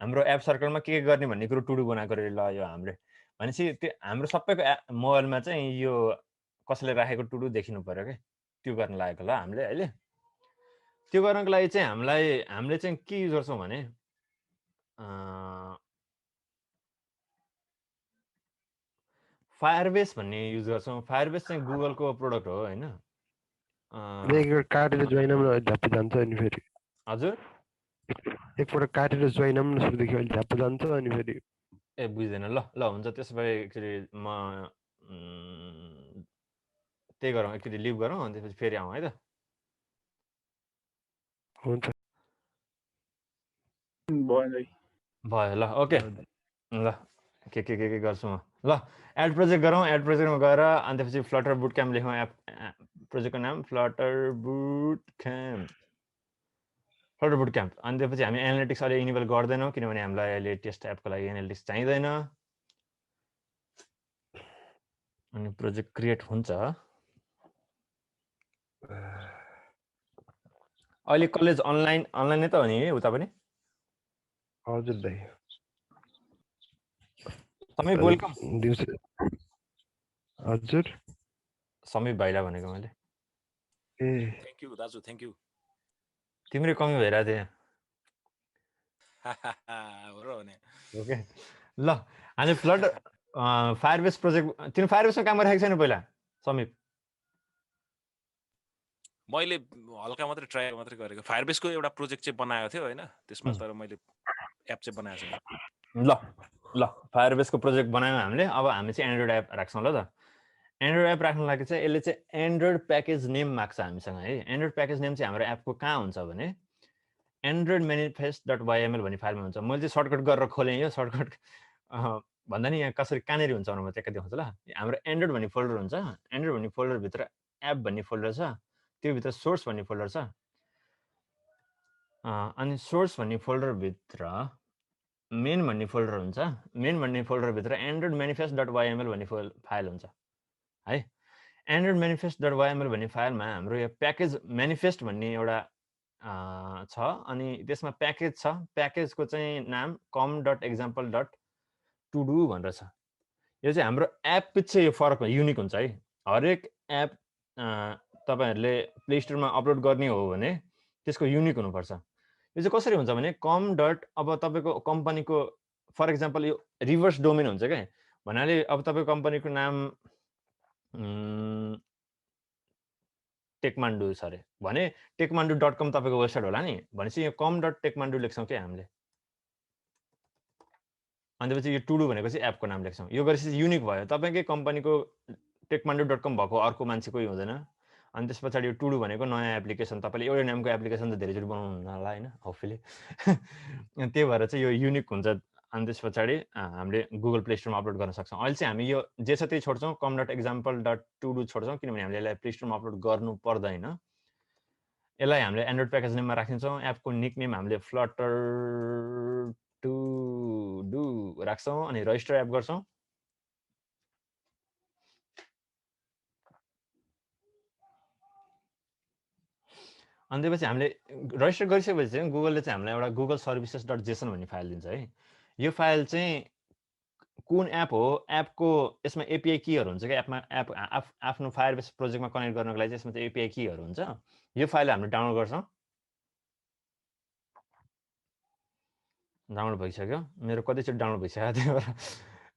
हाम्रो एप सर्कलमा के गर्ने भन्ने कुरो टुडु बनाएको रे ल यो हामीले भनेपछि त्यो हाम्रो सबैको मोबाइलमा चाहिँ यो कसैले राखेको टुडु देखिनु पर्यो क्या। त्यो गर्न लागेको ल हामीले अहिले। त्यो गर्नको लागि चाहिँ हामीले चाहिँ के युज गर्छौँ भने फायरबेस भन्ने युज गर्छौँ। फायरबेस चाहिँ गुगलको प्रोडक्ट हो होइन। काटेर जोइन झ्याप्प जान्छ अनि फेरि। हजुर, एकपल्ट काटेर जोइन सुरुदेखि अहिले झ्याप्प जान्छ अनि फेरि ए बुझ्दैन। ल हुन्छ, त्यसो भए एकचोटि म त्यही गरौँ, एकचोटि लिभ गरौँ अनि त्यसपछि फेरि आउँ है त। हुन्छ, भयो ल, ओके ल, के गर्छु म। ल एड प्रोजेक्ट गरौँ। एड प्रोजेक्टमा गएर अनि त्यसपछि फ्लटर बुट क्याम्प लेखौँ। एप प्रोजेक्टको नाम फ्लटर बुट क्याम्प। अनि त्यसपछि हामी एनालिटिक्स अहिले इनेबल गर्दैनौँ किनभने हामीलाई अहिले टेस्ट एपको लागि एनालिटिक्स चाहिँदैन। अनि प्रोजेक्ट क्रिएट हुन्छ। अहिले कलेज अनलाइन नै त हो नि उता पनि? हजुर दाइ। समीप वेलकम। हजुर, समीप भाइलाई भनेको मैले। थ्याङ्क यू दाजु, थ्याङ्क यू। तिम्रै कमी भइरहेको थियो हो र भने। ओके ल, हामी फ्लटर फायरबेस प्रोजेक्ट, तिमी फायरबेसमा काम गरिरहेको छैन पहिला समीप? मैले हल्का मात्रै ट्राई मात्रै गरेको। फायरबेसको एउटा प्रोजेक्ट चाहिँ बनाएको थियो होइन, त्यसमा तर मैले एप चाहिँ बनाएको छैन। ल फायरबेसको प्रोजेक्ट बनायौँ हामीले। अब हामी चाहिँ एन्ड्रोइड एप राख्छौँ ल त। एन्ड्रोइड एप राख्नु लागि चाहिँ यसले चाहिँ एन्ड्रोइड प्याकेज नेम माग्छ हामीसँग है। एन्ड्रोइड प्याकेज नेम चाहिँ हाम्रो एपको कहाँ हुन्छ भने एन्ड्रोइड manifest.yml भन्ने फाइलमा हुन्छ। मैले चाहिँ सर्टकट गरेर खोलेँ यो सर्टकट भन्दा नि यहाँ कसरी कहाँनिर हुन्छ भनेर म चाहिँ देखाउँछु ल। हाम्रो एन्ड्रोइड भन्ने फोल्डर हुन्छ। एन्ड्रोइड भन्ने फोल्डरभित्र एप भन्ने फोल्डर छ, त्योभित्र सोर्स भन्ने फोल्डर छ। अनि सोर्स भन्ने फोल्डरभित्र मेन भन्ने फोल्डर हुन्छ। मेन भन्ने फोल्डरभित्र एन्ड्रोइड manifest.yml भन्ने फाइल हुन्छ है। एन्ड्रोइड manifest.yml भन्ने फाइलमा हाम्रो यो प्याकेज म्यानिफेस्ट भन्ने एउटा छ अनि त्यसमा प्याकेज छ। प्याकेजको चाहिँ नाम com.example.todo भनेर छ। यो चाहिँ हाम्रो एप पछि यो फरक युनिक हुन्छ है। हरेक एप तपाईँहरूले प्ले स्टोरमा अपलोड गर्ने हो भने त्यसको युनिक हुनुपर्छ। यो चाहिँ कसरी हुन्छ भने अब तपाईँको कम्पनीको फर इक्जाम्पल यो रिभर्स डोमेन हुन्छ क्या। भन्नाले अब तपाईँको कम्पनीको नाम टेकमान्डु छ अरे भने टेकमान्डु.com तपाईँको वेबसाइट होला नि भनेपछि यो com.techmandu लेख्छौँ क्या हामीले। अनि त्यसपछि यो टुडु भनेको चाहिँ एपको नाम लेख्छौँ। यो गरेपछि युनिक भयो। तपाईँकै कम्पनीको टेकमान्डु.com भएको अर्को मान्छे कोही हुँदैन। अनि त्यस पछाडि यो टुडु भनेको नयाँ एप्लिकेसन, तपाईँले एउटै नामको एप्लिकेसन त धेरैचोटि बनाउनु होला होइन होपफुली। त्यही भएर चाहिँ यो युनिक हुन्छ। अनि त्यस पछाडि हामीले गुगल प्ले स्टोरमा अपलोड गर्न सक्छौँ। अहिले चाहिँ हामी यो जे छ त्यही छोड्छौँ, com.example.todo छोड्छौँ किनभने हामीले यसलाई प्ले स्टोरमा अपलोड गर्नु पर्दैन। यसलाई हामीले एन्ड्रोइड प्याकेज नेममा राखिन्छौँ। एपको निक नेम हामीले फ्लटर टु डु राख्छौँ अनि रजिस्टर एप गर्छौँ। अनि त्यसपछि हामीले रजिस्टर गरिसकेपछि चाहिँ गुगलले चाहिँ हामीलाई एउटा गुगल सर्भिसेस.जेसन भन्ने फाइल दिन्छ है। यो फाइल चाहिँ कुन एप हो, एपको यसमा एपिआई कीहरू हुन्छ क्या। एपमा एप आफ्नो फायरबेस प्रोजेक्टमा कनेक्ट गर्नको लागि चाहिँ यसमा चाहिँ एपिआई कीहरू हुन्छ। यो फाइल हामीले डाउनलोड गर्छौँ। डाउनलोड भइसक्यो, मेरो कतिचोटि डाउनलोड भइसक्यो, त्यही भएर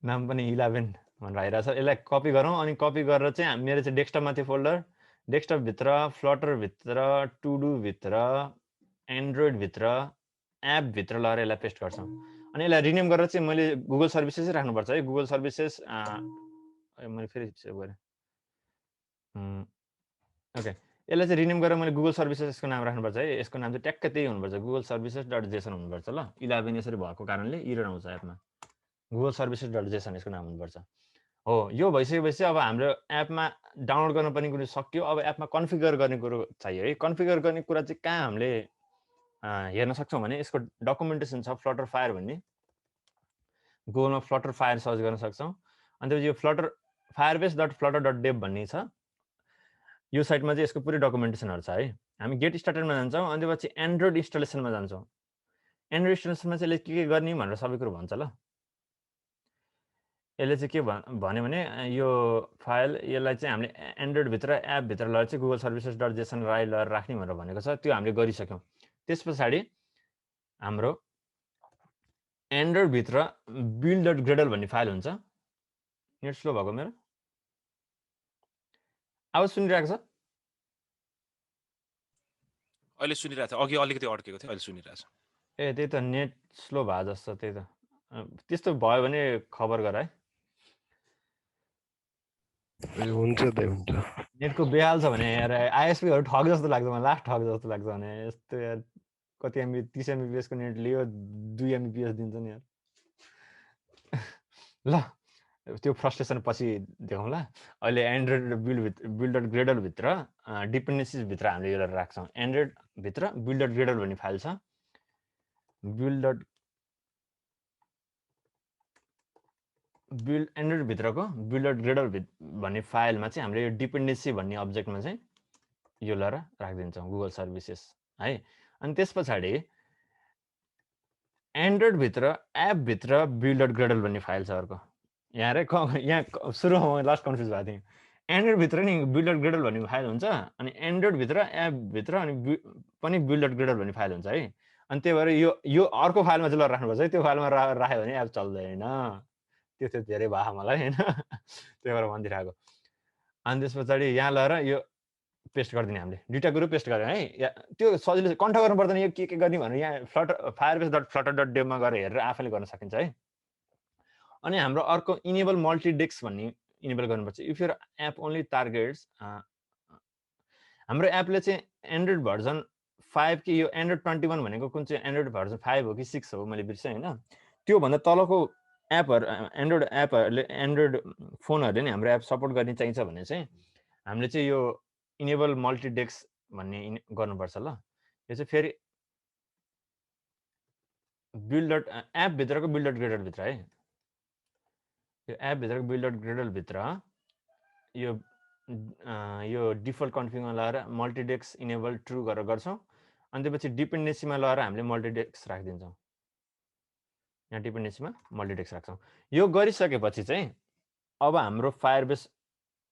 नाम पनि 11 भनेर आइरहेको छ। यसलाई कपी गरौँ अनि कपी गरेर चाहिँ मेरो चाहिँ डेस्कटपमा थियो फोल्डर, डेस्कटपभित्र फ्लटरभित्र टुडुभित्र एन्ड्रोइडभित्र एपभित्र लगेर यसलाई पेस्ट गर्छौँ। अनि यसलाई रिनेम गरेर चाहिँ मैले गुगल सर्भिसेसै राख्नुपर्छ है। गुगल सर्भिसेस मैले फेरि सेभ गरेँ। ओके, यसलाई चाहिँ रिनेम गरेर मैले गुगल सर्भिसेसको नाम राख्नुपर्छ है। यसको नाम चाहिँ ट्याक्कै त्यही हुनुपर्छ, गुगल सर्भिसेस.जेसन हुनुपर्छ ल। 11 यसरी भएको कारणले इरर आउँछ एपमा। गुगल सर्भिसेस.जेसन यसको नाम हुनुपर्छ। हो, यो भइसकेपछि अब हाम्रो एपमा डाउनलोड गर्न पर्ने कुरो सक्यो। अब एपमा कन्फिगर गर्ने कुरो चाहियो है। कन्फिगर गर्ने कुरा चाहिँ कहाँ हामीले हेर्न सक्छौँ भने यसको डकुमेन्टेसन छ फ्लटर फायर भन्ने। गुगलमा फ्लटर फायर सर्च गर्न सक्छौँ। अनि त्यसपछि यो फ्लटर firebase.flutter.dev भन्ने छ। यो साइटमा चाहिँ यसको पुरै डकुमेन्टेसनहरू छ है। हामी गेट स्टार्टेडमा जान्छौँ अनि त्यसपछि एन्ड्रोइड इन्स्टलेसनमा जान्छौँ। एन्ड्रोइड इन्स्टलेसनमा चाहिँ यसले के गर्ने भनेर सबै कुरो भन्छ ल। यसले चाहिँ के भन्यो भने यो फाइल यसलाई चाहिँ हामीले एन्ड्रोइडभित्र एपभित्र लगेर चाहिँ गुगल सर्भिसेस.जेसन लगेर राख्ने भनेर भनेको छ। त्यो हामीले गरिसक्यौँ। त्यस पछाडि हाम्रो एन्ड्रोइडभित्र build.gradle भन्ने फाइल हुन्छ। नेट स्लो भएको मेरो आवाज सुनिरहेको छ? अहिले सुनिरहेको थियो, अघि अलिकति अड्केको थियो, अहिले सुनिरहेको छ। ए त्यही त नेट स्लो भए जस्तो। त्यही त त्यस्तो भयो भने खबर गर है। हुन्छ त हुन्छ। नेटको बेहाल छ भने यार आइएसपीहरू ठग जस्तो लाग्छ मलाई। लास्ट ठग जस्तो लाग्छ भने यस्तो यार कति एमबी 30 एमबीपीएस को नेट लियो 2 एमबीपीएस दिन्छ नि यार। ल त्यो फ्रस्ट्रेसन पछि देखाउँला। अहिले एन्ड्रोइड build.gradle भित्र डिपेन्डेन्सिज भित्र हामीले यो राख्छौँ। एन्ड्रोइड भित्र build.gradle भन्ने फाइल छ। एन्ड्रोइड भित्रको build.gradle भन्ने फाइलमा चाहिँ हामीले यो डिपेन्डेन्सी भन्ने अब्जेक्टमा चाहिँ यो लिएर राखिदिन्छौँ गुगल सर्भिसेस है। अनि त्यस पछाडि एन्ड्रोइड भित्र एपभित्र build.gradle भन्ने फाइल छ अर्को। यहाँ सुरुमा लास्ट कन्फ्युज भएको थिएँ। एन्ड्रोइड भित्र नि build.gradle भन्ने फाइल हुन्छ अनि एन्ड्रोइड भित्र एपभित्र अनि पनि build.gradle भन्ने फाइल हुन्छ है। अनि त्यही भएर यो अर्को फाइलमा चाहिँ राख्नुपर्छ है। त्यो फाइलमा राख्यो भने एप चल्दैन। त्यो चाहिँ धेरै भयो मलाई होइन, त्यही भएर भनिदिइरहेको। अनि त्यस पछाडि यहाँ लगेर यो पेस्ट गरिदिने हामीले। दुईवटा कुरो पेस्ट गऱ्यौँ है। त्यो सजिलो कन्ठ गर्नु पर्दैन यो के गर्ने भनेर यहाँ firebase.flutter.dev मा गएर हेरेर आफैले गर्न सकिन्छ है। अनि हाम्रो अर्को इनेबल मल्टिडेस्क भन्ने इनेबल गर्नुपर्छ if your app only targets हाम्रो एपले चाहिँ एन्ड्रोइड भर्जन 5 कि यो एन्ड्रोइड 21 भनेको कुन चाहिँ एन्ड्रोइड भर्जन 5 हो कि 6 हो मैले बिर्सेँ होइन त्योभन्दा तलको एपहरू एन्ड्रोइड एपहरूले एन्ड्रोइड फोनहरूले नि हाम्रो एप सपोर्ट गर्ने चाहिन्छ भने चाहिँ हामीले चाहिँ यो इनेबल मल्टिडेस्क भन्ने गर्नुपर्छ ल यो चाहिँ फेरि बिल्ड डट एपभित्रको बिल्ड डट ग्रेडलभित्र है यो एपभित्रको बिल्ड डट ग्रेडलभित्र यो डिफल्ट कन्फिगरमा लगाएर मल्टिडेस्क इनेबल ट्रु गरेर गर्छौँ अनि त्यसपछि डिपेन्डेन्सीमा लगाएर हामीले मल्टिडेस्क राखिदिन्छौँ यहाँ डिपेन्डेन्सीमा मल्टिडेस्क राख्छौँ यो गरिसकेपछि चाहिँ अब हाम्रो फायरबेस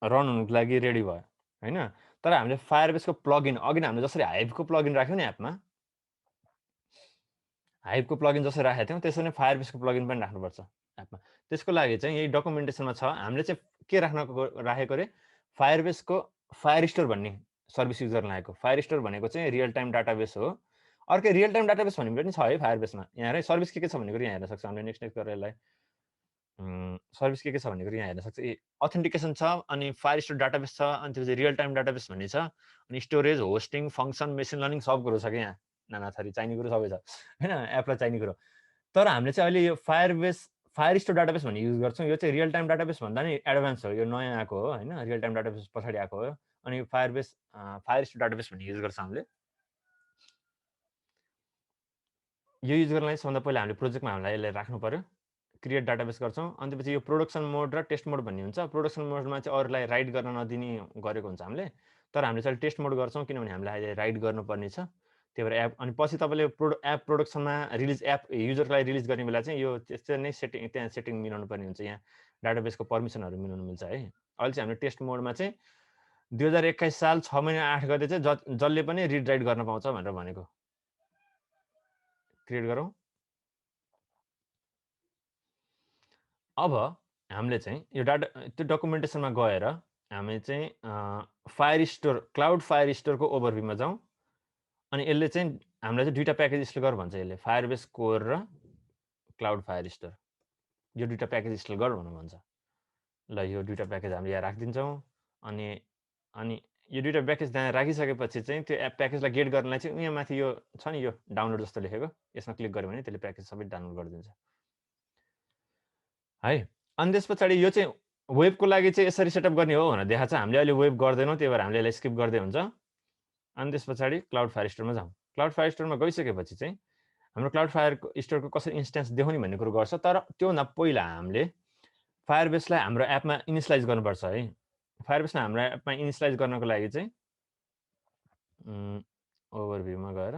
रन हुनुको लागि रेडी भयो होइन तर हामीले फायरबेसको प्लगइन अघि हामीले जसरी हाइभको प्लगइन राख्यौँ नि एपमा हाइभको प्लगइन जसरी राखेको थियौँ त्यसरी नै फायरबेसको प्लगइन पनि राख्नुपर्छ एपमा त्यसको लागि चाहिँ यही डकुमेन्टेसनमा छ हामीले चाहिँ के राखेको अरे फायरबेसको फायर स्टोर भन्ने सर्भिस युज गर्न लागेको फायर स्टोर भनेको चाहिँ रियल टाइम डाटाबेस हो अर्कै रियल टाइम डाटाबेस भन्ने पनि छ है फायरबेसमा यहाँ हेर सर्भिस के छ भन्ने कुरो यहाँ हेर्न सक्छ हामीले नेक्स्ट गरेर यसलाई सर्भिस के छ भन्ने कुरो यहाँ हेर्न सक्छ अथेन्टिकेसन छ अनि फायर स्टोर डाटाबेस छ अनि त्यसपछि रियल टाइम डाटाबेस भन्ने छ अनि storage hosting function machine learning सब कुरो छ कि यहाँ नाना थरी चाहिने कुरो सबै छ होइन एपलाई चाहिने कुरो तर हामीले चाहिँ अहिले यो फायर स्टोर डाटाबेस भन्ने युज गर्छौँ यो चाहिँ रियल टाइम डाटाबेस भन्दा नि एडभान्स हो यो नयाँ आएको हो होइन रियल टाइम डाटाबेस पछाडि आएको हो अनि फायर स्टोर डाटाबेस भन्ने युज गर्छ हामीले यो युज गर्नलाई सबभन्दा पहिला हामीले प्रोजेक्टमा हामीलाई यसलाई राख्नु पर्यो क्रिएट डाटाबेस गर्छौँ अनि त्यसपछि यो प्रोडक्सन मोड र टेस्ट मोड भन्ने हुन्छ प्रोडक्सन मोडमा चाहिँ अरूलाई राइट गर्न नदिने गरेको हुन्छ हामीले तर हामीले चाहिँ टेस्ट मोड गर्छौँ किनभने हामीलाई अहिले राइट गर्नुपर्ने छ त्यही भएर एप अनि पछि तपाईँले एप प्रोडक्सनमा रिलिज एप युजरलाई रिलिज गर्ने बेला चाहिँ यो त्यस्तै नै त्यहाँ सेटिङ मिलाउनु पर्ने हुन्छ यहाँ डाटाबेसको पर्मिसनहरू मिलाउनु मिल्छ है अहिले चाहिँ हामीले टेस्ट मोडमा चाहिँ 2021 साल 6 महिना 8 गते चाहिँ जसले पनि रिड राइट गर्न पाउँछ भनेर भनेको क्रिएट गरौँ अब हामीले चाहिँ यो त्यो डकुमेन्टेसनमा गएर हामी चाहिँ फायर स्टोर क्लाउड फायर स्टोरको ओभरभ्यूमा जाउँ अनि यसले चाहिँ हामीलाई चाहिँ दुईटा प्याकेज इन्स्टल गर भन्छ यसले फायरबेस कोर र क्लाउड फायर स्टोर यो दुईटा प्याकेज इन्स्टल गर भन्नु भन्छ ल यो दुईटा प्याकेज हामीले यहाँ राखिदिन्छौँ अनि यो दुईटा प्याकेज त्यहाँ राखिसकेपछि चाहिँ त्यो एप प्याकेजलाई गेट गर्नलाई चाहिँ यहाँ माथि यो छ नि यो डाउनलोड जस्तो लेखेको यसमा क्लिक गऱ्यो भने त्यसले प्याकेज सबै डाउनलोड गरिदिन्छ है अनि त्यस पछाडि यो चाहिँ वेबको लागि चाहिँ यसरी सेटअप गर्ने हो भनेर देखाएको छ हामीले अहिले वेब गर्दैनौँ त्यही भएर हामीले यसलाई स्किप गर्दै हुन्छ अनि त्यस पछाडि क्लाउड फायर स्टोरमा जाउँ क्लाउड फायर स्टोरमा गइसकेपछि चाहिँ हाम्रो क्लाउड फायर स्टोरको कसरी इन्स्टेन्स देखाउने भन्ने कुरो गर्छ तर त्योभन्दा पहिला हामीले फायरबेसलाई हाम्रो एपमा इनिसियलाइज गर्नुपर्छ है फायरबेसलाई हाम्रो एपमा इनिसियलाइज गर्नको लागि चाहिँ ओभरभ्यूमा गएर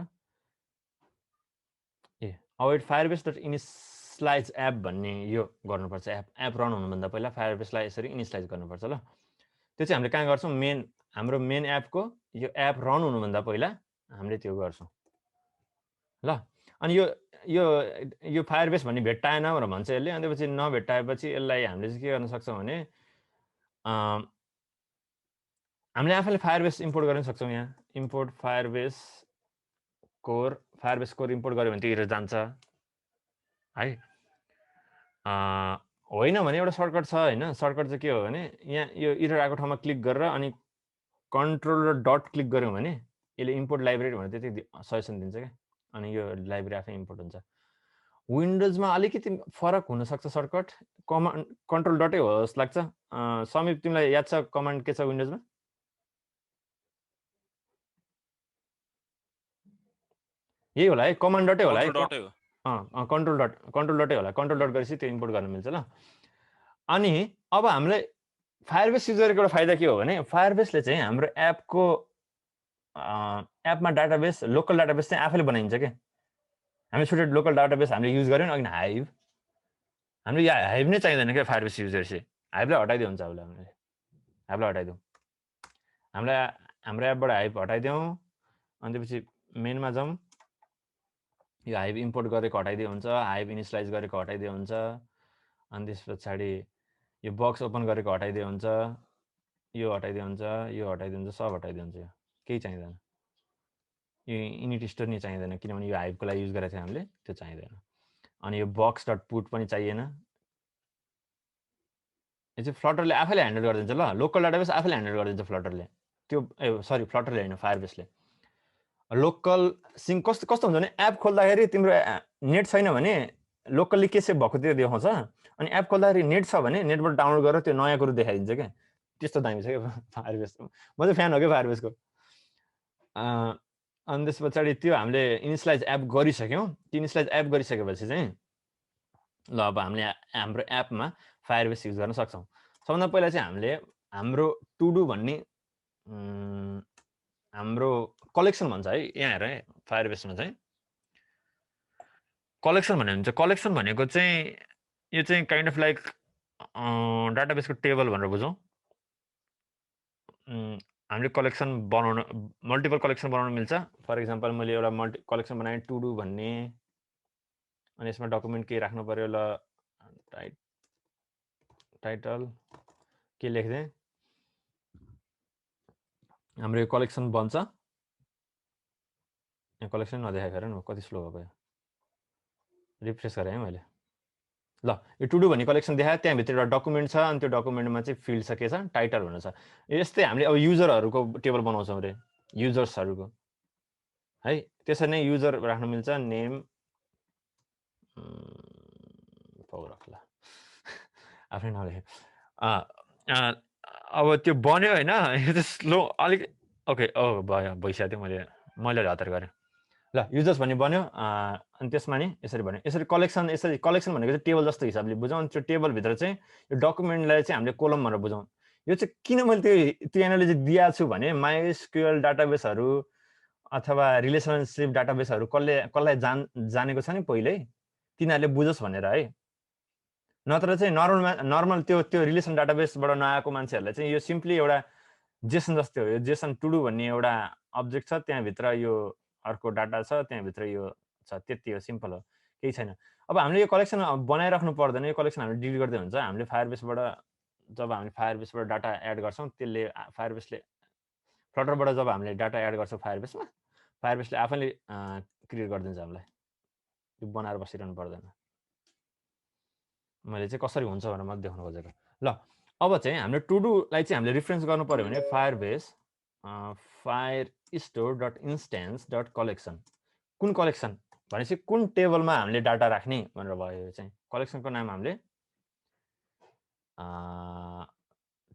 await Firebase dot initialise app भन्ने यो गर्नुपर्छ एप रन हुनुभन्दा पहिला फायरबेसलाई यसरी इनिसियलाइज गर्नुपर्छ ल त्यो चाहिँ हामीले कहाँ गर्छौँ हाम्रो मेन एपको यो एप रन हुनुभन्दा पहिला हामीले त्यो गर्छौँ ल अनि यो फायरबेस भन्ने भेट्टाएन भनेर भन्छ यसले अनि त्यसपछि नभेट्टाएपछि यसलाई हामीले चाहिँ के गर्न सक्छौँ भने हामीले आफैले फायरबेस इम्पोर्ट गर्न सक्छौँ यहाँ इम्पोर्ट फायरबेस कोर इम्पोर्ट गऱ्यो भने त्यो जान्छ है होइन भने एउटा सर्टकट छ होइन सर्टकट चाहिँ के हो भने यहाँ यो इरर आएको ठाउँमा क्लिक गरेर अनि कन्ट्रोल र डट क्लिक गऱ्यौँ भने यसले इम्पोर्ट लाइब्रेरी भनेर त्यति सजेसन दिन्छ क्या अनि यो लाइब्रेरी आफै इम्पोर्ट हुन्छ विन्डोजमा अलिकति फरक हुनसक्छ सर्टकट कन्ट्रोल डटै हो जस्तो लाग्छ समीप तिमीलाई याद छ कमान्ड के छ विन्डोजमा यही होला है कमान्ड डटै होला है कन्ट्रोल डटै होला कन्ट्रोल डट गरेपछि त्यो इम्पोर्ट गर्न मिल्छ ल अनि अब हामीलाई फायरबेस युज गरेको एउटा फाइदा के हो भने फायरबेसले चाहिँ हाम्रो एपमा डाटाबेस लोकल डाटाबेस चाहिँ आफैले बनाइन्छ क्या हामी छुट्टै लोकल डाटाबेस हामीले युज गऱ्यौँ अघि हाइभ हामीले हाइभ नै चाहिँदैन क्या फायरबेस युज गरेपछि हाइभलाई हटाइदियो हुन्छ हामीले हाइभलाई हटाइदिउँ हामीलाई हाम्रो एपबाट हाइभ हटाइदिउँ अनि त्यसपछि मेनमा जाउँ यो हाइभ इम्पोर्ट गरेको हटाइदियो हुन्छ हाइभ इनिसियलाइज गरेको हटाइदियो हुन्छ अनि त्यस पछाडि यो बक्स ओपन गरेको हटाइदियो हुन्छ यो हटाइदियो हुन्छ यो हटाइदियो हुन्छ सब हटाइदियो हुन्छ यो केही चाहिँदैन यो इनिट स्टोर नै चाहिँदैन किनभने यो हाइभको लागि युज गरेको थियो हामीले त्यो चाहिँदैन अनि यो बक्स डट पुट पनि चाहिएन यो चाहिँ फ्लटरले आफैले ह्यान्डल गरिदिन्छ ल लोकल डाटाबेस आफैले ह्यान्डल गरिदिन्छ फ्लटरले त्यो सरी फ्लटरले होइन फायरबेसले लोकल सिङ कस्तो कस्तो हुन्छ भने एप खोल्दाखेरि तिम्रो नेट छैन भने लोकल्ली के सेभ भएको त्यो देखाउँछ अनि एप खोल्दाखेरि नेट छ भने नेटबाट डाउनलोड गरेर त्यो नयाँ कुरो देखाइदिन्छ क्या त्यस्तो दामी छ क्या फायरबेसको म चाहिँ फ्यान हो क्या फायरबेसको अनि त्यस पछाडि त्यो हामीले इनिसलाइज एप गरिसक्यौँ त्यो इनिसलाइज एप गरिसकेपछि चाहिँ ल अब हामीले हाम्रो एपमा फायरबेस युज गर्न सक्छौँ सबभन्दा पहिला चाहिँ हामीले हाम्रो टु डु भन्ने हाम्रो कलेक्सन भन्छ है यहाँ हेर है फायरबेसमा चाहिँ कलेक्सन भन्यो भने चाहिँ कलेक्सन भनेको चाहिँ यो चाहिँ काइन्ड अफ लाइक डाटाबेसको टेबल भनेर बुझौँ हामीले कलेक्सन बनाउन मल्टिपल कलेक्सन बनाउन मिल्छ फर इक्जाम्पल मैले एउटा कलेक्सन बनाएँ टु डु भन्ने अनि यसमा डकुमेन्ट केही राख्नु पर्यो ल टाइटल के लेख्दै हाम्रो यो कलेक्सन बन्छ यहाँ कलेक्सन नदेखाएको हेर न कति स्लो भयो रिफ्रेस गरेँ है मैले ल यो टु डु भन्ने कलेक्सन देखायो त्यहाँभित्र एउटा डकुमेन्ट छ अनि त्यो डकुमेन्टमा चाहिँ फिल्ड छ के छ टाइटल भन्नु छ यस्तै हामीले अब युजरहरूको टेबल बनाउँछौँ अरे युजर्सहरूको है त्यसरी नै युजर राख्नु मिल्छ नेम राख्ला आफ्नै नलेखे अब त्यो बन्यो होइन यो चाहिँ स्लो अलिक ओके भयो भइसक्यो थियो मैले हतार गरेँ ल युजर्स भन्ने बन्यो अनि त्यसमा नि यसरी भन्यो यसरी कलेक्सन भनेको चाहिँ टेबल जस्तो हिसाबले बुझौँ अनि त्यो टेबलभित्र चाहिँ यो डकुमेन्टलाई चाहिँ हामीले कोलम भनेर बुझौँ यो चाहिँ किन मैले त्यो एनालोजी दिएको छु भने माइएसक्युएल डाटाबेसहरू अथवा रिलेसनसिप डाटाबेसहरू कसलाई जानेको छ नि पहिल्यै तिनीहरूले बुझोस् भनेर है नत्र चाहिँ नर्मल त्यो रिलेसन डाटाबेसबाट नआएको मान्छेहरूलाई चाहिँ यो सिम्पली एउटा जेसन जस्तै हो यो जेसन टु डु भन्ने एउटा अब्जेक्ट छ त्यहाँभित्र यो अर्को डाटा छ त्यहाँभित्र यो छ त्यति हो सिम्पल हो केही छैन अब हामीले यो कलेक्सन बनाइराख्नु पर्दैन यो कलेक्सन हामीले डिलिट गर्दै हुन्छ हामीले फायरबेसबाट जब हामीले फायरबेसबाट डाटा एड गर्छौँ त्यसले फायरबेसले फ्लटरबाट जब हामीले डाटा एड गर्छौँ फायरबेसले आफैले क्रिएट गरिदिन्छ हामीलाई यो बनाएर बसिरहनु पर्दैन मैले चाहिँ कसरी हुन्छ भनेर मात्रै देखाउन खोजेको ल अब चाहिँ हामीले टु डुलाई चाहिँ हामीले रिफरेन्स गर्नु पर्यो भने फायरबेस firestore.instance.collection कुन कलेक्सन भनेपछि कुन टेबलमा हामीले डाटा राख्ने भनेर भयो यो चाहिँ कलेक्सनको नाम हामीले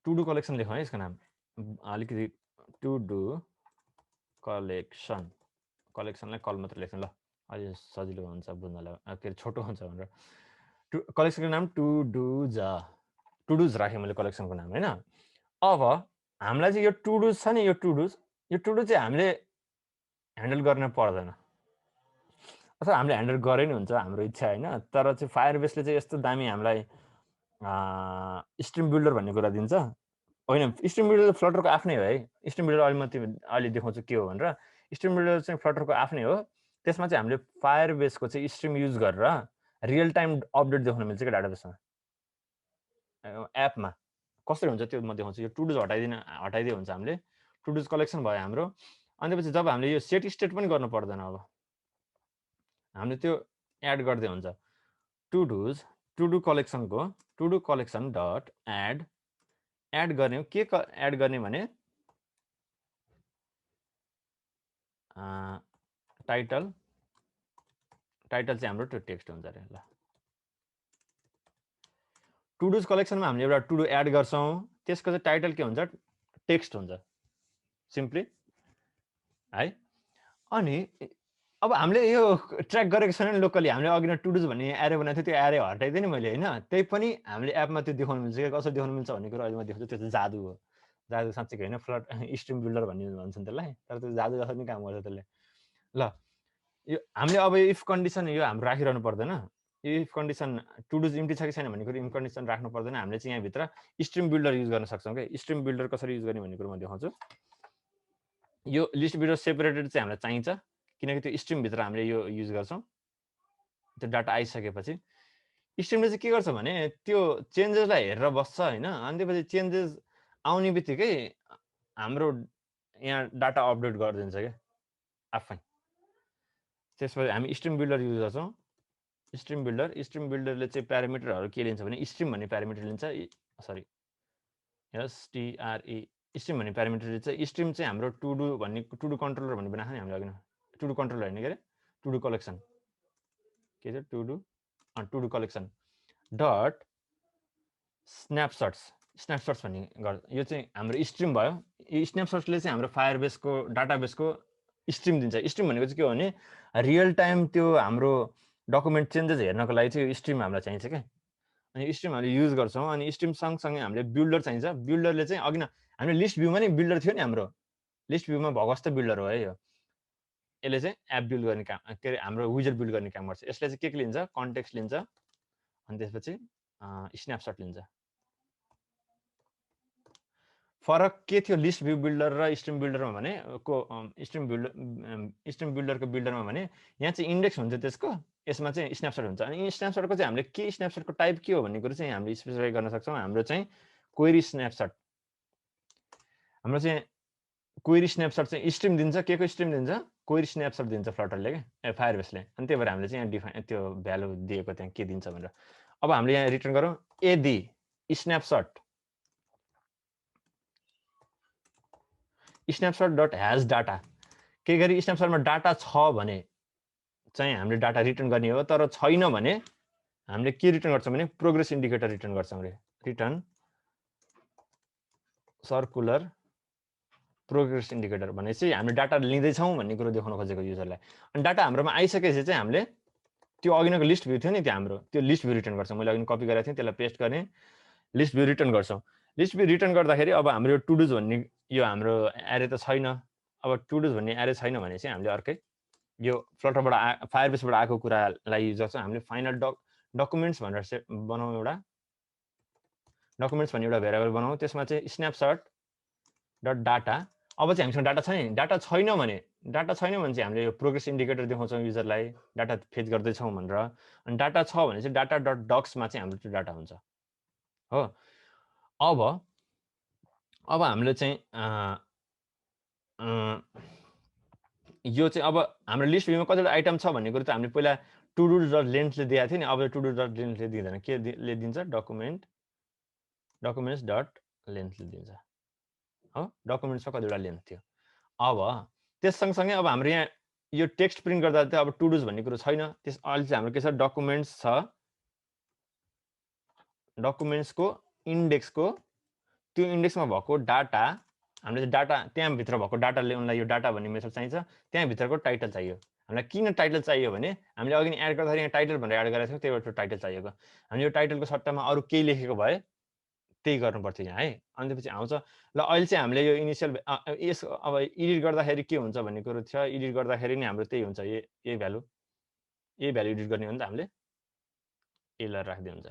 टु डु कलेक्सन लेखौँ है यसको नाम अलिकति टु डु कलेक्सनलाई कल मात्र लेख्छौँ ल अलि सजिलो हुन्छ बुझ्नलाई के अरे छोटो हुन्छ भनेर कलेक्सनको नाम टु डुज राखेँ मैले कलेक्सनको नाम होइन अब हामीलाई चाहिँ यो टु डुज छ नि यो टु डु चाहिँ हामीले ह्यान्डल गर्न पर्दैन अथवा हामीले ह्यान्डल गरे नि हुन्छ हाम्रो इच्छा होइन तर चाहिँ फायरबेसले चाहिँ यस्तो दामी हामीलाई स्ट्रिम बिल्डर भन्ने कुरा दिन्छ होइन स्ट्रिम बिल्डर फ्लटरको आफ्नै हो है स्ट्रिम बिल्डर अहिले देखाउँछु के हो भनेर स्ट्रिम बिल्डर चाहिँ फ्लटरको आफ्नै हो त्यसमा चाहिँ हामीले फायरबेसको चाहिँ स्ट्रिम युज गरेर रियल टाइम अपडेट देखाउन मिल्छ क्या डाटाबेसमा एपमा कसरी हुन्छ त्यो म देखाउँछु यो टु डुज हटाइदियो हुन्छ हामीले टु डुज कलेक्सन भयो हाम्रो अनि त्यसपछि जब हामीले यो सेट स्टेट पनि गर्नु पर्दैन अब हामीले त्यो एड गर्दै हुन्छ to do collection dot add गर्ने के एड गर्ने भने टाइटल चाहिँ हाम्रो त्यो टेक्स्ट हुन्छ अरे ल टु डुज कलेक्सनमा हामीले एउटा टु डु एड गर्छौँ त्यसको चाहिँ टाइटल के हुन्छ टेक्स्ट हुन्छ सिम्पली है अनि अब हामीले यो ट्र्याक गरेको छैन लोकली हामीले अघि नै टु डुज भन्ने एरे बनाएको थियो त्यो एरे हटाइदिएँ नि मैले होइन त्यही पनि हामीले एपमा त्यो देखाउनु मिल्छ कि कसरी देखाउनु मिल्छ भन्ने कुरा अहिले म देखाउँछु त्यो चाहिँ जादु हो जादु साँच्चै होइन फ्लट स्ट्रिम बिल्डर भन्ने भन्छन् त्यसलाई तर त्यो जादु जस्तो नि काम गर्छ त्यसले ल यो हामीले अब इफ कन्डिसन यो हाम्रो राखिरहनु पर्दैन यो if condition to dos empty छ कि छैन भन्ने कुरो इफ कन्डिसन राख्नु पर्दैन हामीले चाहिँ यहाँभित्र स्ट्रिम बिल्डर युज गर्न सक्छौँ क्या स्ट्रिम बिल्डर कसरी युज गर्ने भन्ने कुरो म देखाउँछु यो लिस्ट बिल्डर सेपरेटेड चाहिँ हामीलाई चाहिन्छ किनकि त्यो स्ट्रिमभित्र हामीले यो युज गर्छौँ त्यो डाटा आइसकेपछि स्ट्रिमले चाहिँ के गर्छ भने त्यो चेन्जेसलाई हेरेर बस्छ होइन अनि त्यसपछि चेन्जेस आउने बित्तिकै हाम्रो यहाँ डाटा अपडेट गरिदिन्छ क्या आफै त्यसपछि हामी स्ट्रिम बिल्डर युज गर्छौँ स्ट्रिम बिल्डरले चाहिँ प्यारामिटरहरू के लिन्छ भने स्ट्रिम भन्ने प्यारामिटर लिन्छ सरी STRE स्ट्रिम भन्ने प्यारामिटर चाहिँ स्ट्रिम चाहिँ हाम्रो टु डु भन्ने टु डु कन्ट्रोलर भन्ने बनाएको नि हामीले अघि टु डु कन्ट्रोलर हैन के अरे टु डु कलेक्सन के छ टु डु कलेक्सन डट स्न्यापसट्स भन्ने यो चाहिँ हाम्रो स्ट्रिम भयो। यो स्न्यापसट्सले चाहिँ हाम्रो फायरबेसको डाटाबेसको स्ट्रिम दिन्छ। स्ट्रिम भनेको चाहिँ के हो भने रियल टाइम त्यो हाम्रो डकुमेन्ट चेन्जेस हेर्नको लागि चाहिँ यो स्ट्रिम हामीलाई चाहिन्छ क्या। अनि स्ट्रिम हामीले युज गर्छौँ। अनि स्ट्रिम सँगसँगै हामीले बिल्डर चाहिन्छ। बिल्डरले चाहिँ अघि न हामीले लिस्ट भ्यूमा नि बिल्डर थियो नि हाम्रो लिस्ट भ्यूमा भएको जस्तो बिल्डर हो है यो। यसले चाहिँ एप बिल्ड गर्ने काम के अरे हाम्रो विजर बिल्ड गर्ने काम गर्छ। यसले चाहिँ के लिन्छ कन्टेक्स्ट लिन्छ अनि त्यसपछि स्न्यापसट लिन्छ। फरक के थियो लिस्ट भ्यू बिल्डर र स्ट्रिम बिल्डरमा भने स्ट्रिम बिल्डरको बिल्डरमा भने यहाँ चाहिँ इन्डेक्स हुन्छ त्यसको यसमा चाहिँ स्न्यापसट हुन्छ। अनि स्न्यापसटको चाहिँ हामीले के स्न्यापसटको टाइप के हो भन्ने कुरो चाहिँ हामीले स्पेसिफाई गर्न सक्छौँ। हाम्रो चाहिँ क्वेरी स्न्यापसट हाम्रो चाहिँ क्वेरी स्न्यापसट चाहिँ स्ट्रिम दिन्छ। के को स्ट्रिम दिन्छ क्वेरी स्न्यापसट दिन्छ फ्लटरले क्या फायरबेसले। अनि त्यही भएर हामीले चाहिँ यहाँ डिफाइन त्यो भ्यालु दिएको त्यहाँ के दिन्छ भनेर। अब हामीले यहाँ रिटर्न गरौँ यदि स्न्यापसट डट ह्याज डाटा के गरी स्न्यापसटमा डाटा छ भने चाहिँ हामीले डाटा रिटर्न गर्ने हो। तर छैन भने हामीले के रिटर्न गर्छौँ भने प्रोग्रेस इन्डिकेटर रिटर्न गर्छौँ रे रिटर्न सर्कुलर प्रोग्रेस इन्डिकेटर भनेपछि हामीले डाटा लिँदैछौँ भन्ने कुरो देखाउन खोजेको युजरलाई। अनि डाटा हाम्रोमा आइसकेपछि चाहिँ हामीले त्यो अघिनको लिस्ट भ्यू थियो नि त्यो हाम्रो त्यो लिस्ट भ्यू रिटर्न गर्छौँ। मैले अघि कपी गरेको थिएँ त्यसलाई पेस्ट गर्ने लिस्ट भ्यू रिटर्न गर्छौँ। लिस्ट भ्यू रिटर्न गर्दाखेरि अब हाम्रो टुडुज भन्ने यो हाम्रो एरे त छैन। अब टुडुज भन्ने एरे छैन भने चाहिँ हामीले अर्कै यो फ्लटरबाट फायरबेसबाट आएको कुरालाई युज गर्छौँ। हामीले फाइनल डकुमेन्ट्स भनेर बनाउँ एउटा डकुमेन्ट्स भन्ने एउटा भेरिएबल बनाउँ। त्यसमा चाहिँ स्न्यापसट डट डाटा। अब चाहिँ हामीसँग डाटा छ नि डाटा छैन भने चाहिँ हामीले यो प्रोग्रेस इन्डिकेटर देखाउँछौँ युजरलाई डाटा फेच गर्दैछौँ भनेर। अनि डाटा छ भने चाहिँ डाटा डट डक्समा चाहिँ हाम्रो त्यो डाटा हुन्छ हो। अब हामीले चाहिँ यो चाहिँ अब हाम्रो लिस्ट भ्यूमा कतिवटा आइटम छ भन्ने कुरो चाहिँ हामीले पहिला टुडु डट लेन्थले दिएको थियो नि। अब टुडु डट लेन्थले दिँदैन के ले दिन्छ डकुमेन्ट्स डट लेन्थले दिन्छ हो। डकुमेन्ट्समा कतिवटा लेन्थ थियो। अब त्यस सँगसँगै अब हाम्रो यहाँ यो टेक्स्ट प्रिन्ट गर्दा चाहिँ अब टुडुज भन्ने कुरो छैन। त्यस अहिले चाहिँ हाम्रो के छ डकुमेन्ट्स छ डकुमेन्ट्सको इन्डेक्सको त्यो इन्डेक्समा भएको डाटा हामीले डाटा त्यहाँभित्र भएको डाटाले उनलाई यो डाटा भन्ने मेथड चाहिन्छ। त्यहाँभित्रको टाइटल चाहियो। हामीलाई किन टाइटल चाहियो भने हामीले अघि एड गर्दाखेरि यहाँ टाइटल भनेर एड गरेको थियौँ त्यही भएर टाइटल चाहिएको। हामीले यो टाइटलको सट्टामा अरू केही लेखेको भए त्यही गर्नुपर्थ्यो यहाँ है। अनि त्यसपछि आउँछ ल अहिले चाहिँ हामीले यो इनिसियल यस अब एडिट गर्दाखेरि के हुन्छ भन्ने कुरो छ। एडिट गर्दाखेरि नि हाम्रो त्यही हुन्छ यही भ्यालु एडिट गर्ने हो नि त हामीले यसलाई राख्दै हुन्छ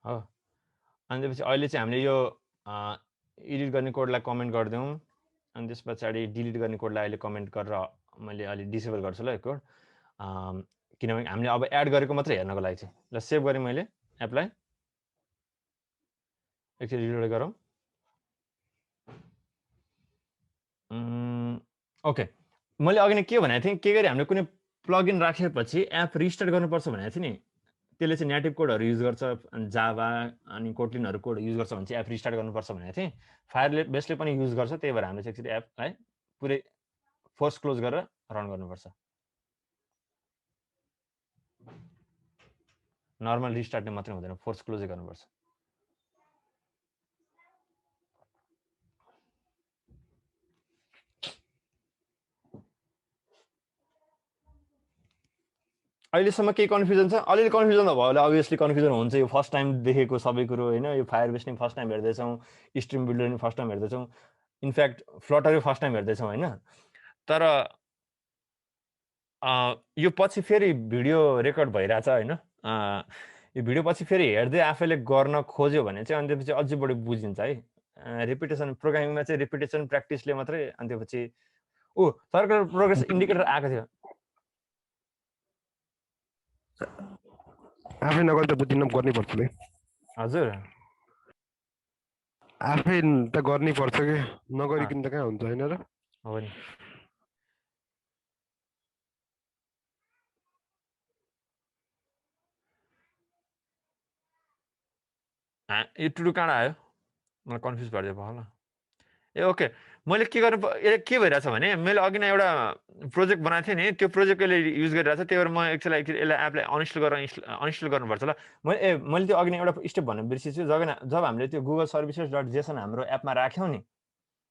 हो। अनि त्यसपछि अहिले चाहिँ हामीले यो एडिट गर्ने कोडलाई कमेन्ट गरिदिउँ। अनि त्यस पछाडि डिलिट गर्ने कोडलाई अहिले कमेन्ट गरेर मैले अलि डिसेबल गर्छु ल यो कोड किनभने हामीले अब एड गरेको मात्रै हेर्नको लागि चाहिँ। ल सेभ गरेँ मैले एप्लाई एकचोटि रिलोड गरौँ। ओके मैले अघि नै के भनेको थिएँ के गरी हामीले कुनै प्लगइन राखेपछि एप रिस्टार्ट गर्नुपर्छ भनेको थिएँ नि। त्यसले चाहिँ नेटिभ कोडहरू युज गर्छ जावा अनि कोटलिनहरू कोड युज गर्छ भने चाहिँ एप रिस्टार्ट गर्नुपर्छ भनेको थिएँ। फायरबेसले पनि युज गर्छ त्यही भएर हामीले चाहिँ एपलाई पुरै फोर्स क्लोज गरेर रन गर्नुपर्छ। नर्मल रिस्टार्टले मात्रै हुँदैन फोर्स क्लोजै गर्नुपर्छ। अहिलेसम्म केही कन्फ्युजन छ? अलिअलि कन्फ्युजन त भयो होला अभियसली कन्फ्युजन हुन्छ। यो फर्स्ट टाइम देखेको सबै कुरो होइन। यो फायरबेस नि फर्स्ट टाइम हेर्दैछौँ स्ट्रिम बिल्डर नि फर्स्ट टाइम हेर्दैछौँ इनफ्याक्ट फ्लटरै फर्स्ट टाइम हेर्दैछौँ होइन। तर यो पछि फेरि भिडियो रेकर्ड भइरहेछ होइन। यो भिडियो पछि फेरि हेर्दै आफैले गर्न खोज्यो भने चाहिँ अनि त्यसपछि अझै बढी बुझिन्छ है। रिपिटेसन प्रोग्रामिङमा चाहिँ रिपिटेसन प्र्याक्टिसले मात्रै अनि त्यसपछि सर्कुलर प्रोग्रेस इन्डिकेटर आएको थियो। आफै नगर्दा त बुझ्दिन गर्नै पर्छ नि। हजुर आफै त गर्नै पर्छ के नगरिकन त कहाँ हुन्छ होइन र। हो नि। यो टु डु कहाँ आयो मलाई कन्फ्युज भइदियो होला ए ओके मैले के गर्नु के भइरहेछ भने मैले अघि नै एउटा प्रोजेक्ट बनाएको थिएँ नि त्यो प्रोजेक्ट यसले युज गरिरहेछ त्यही भएर म एकचोटि यसलाई एपलाई अनइन्स्टल गर्नुपर्छ ल मैले त्यो अघि नै एउटा स्टेप भन्नु बिर्सिछु जब हामीले त्यो गुगल सर्भिसेस डट जेसन हाम्रो एपमा राख्यौँ नि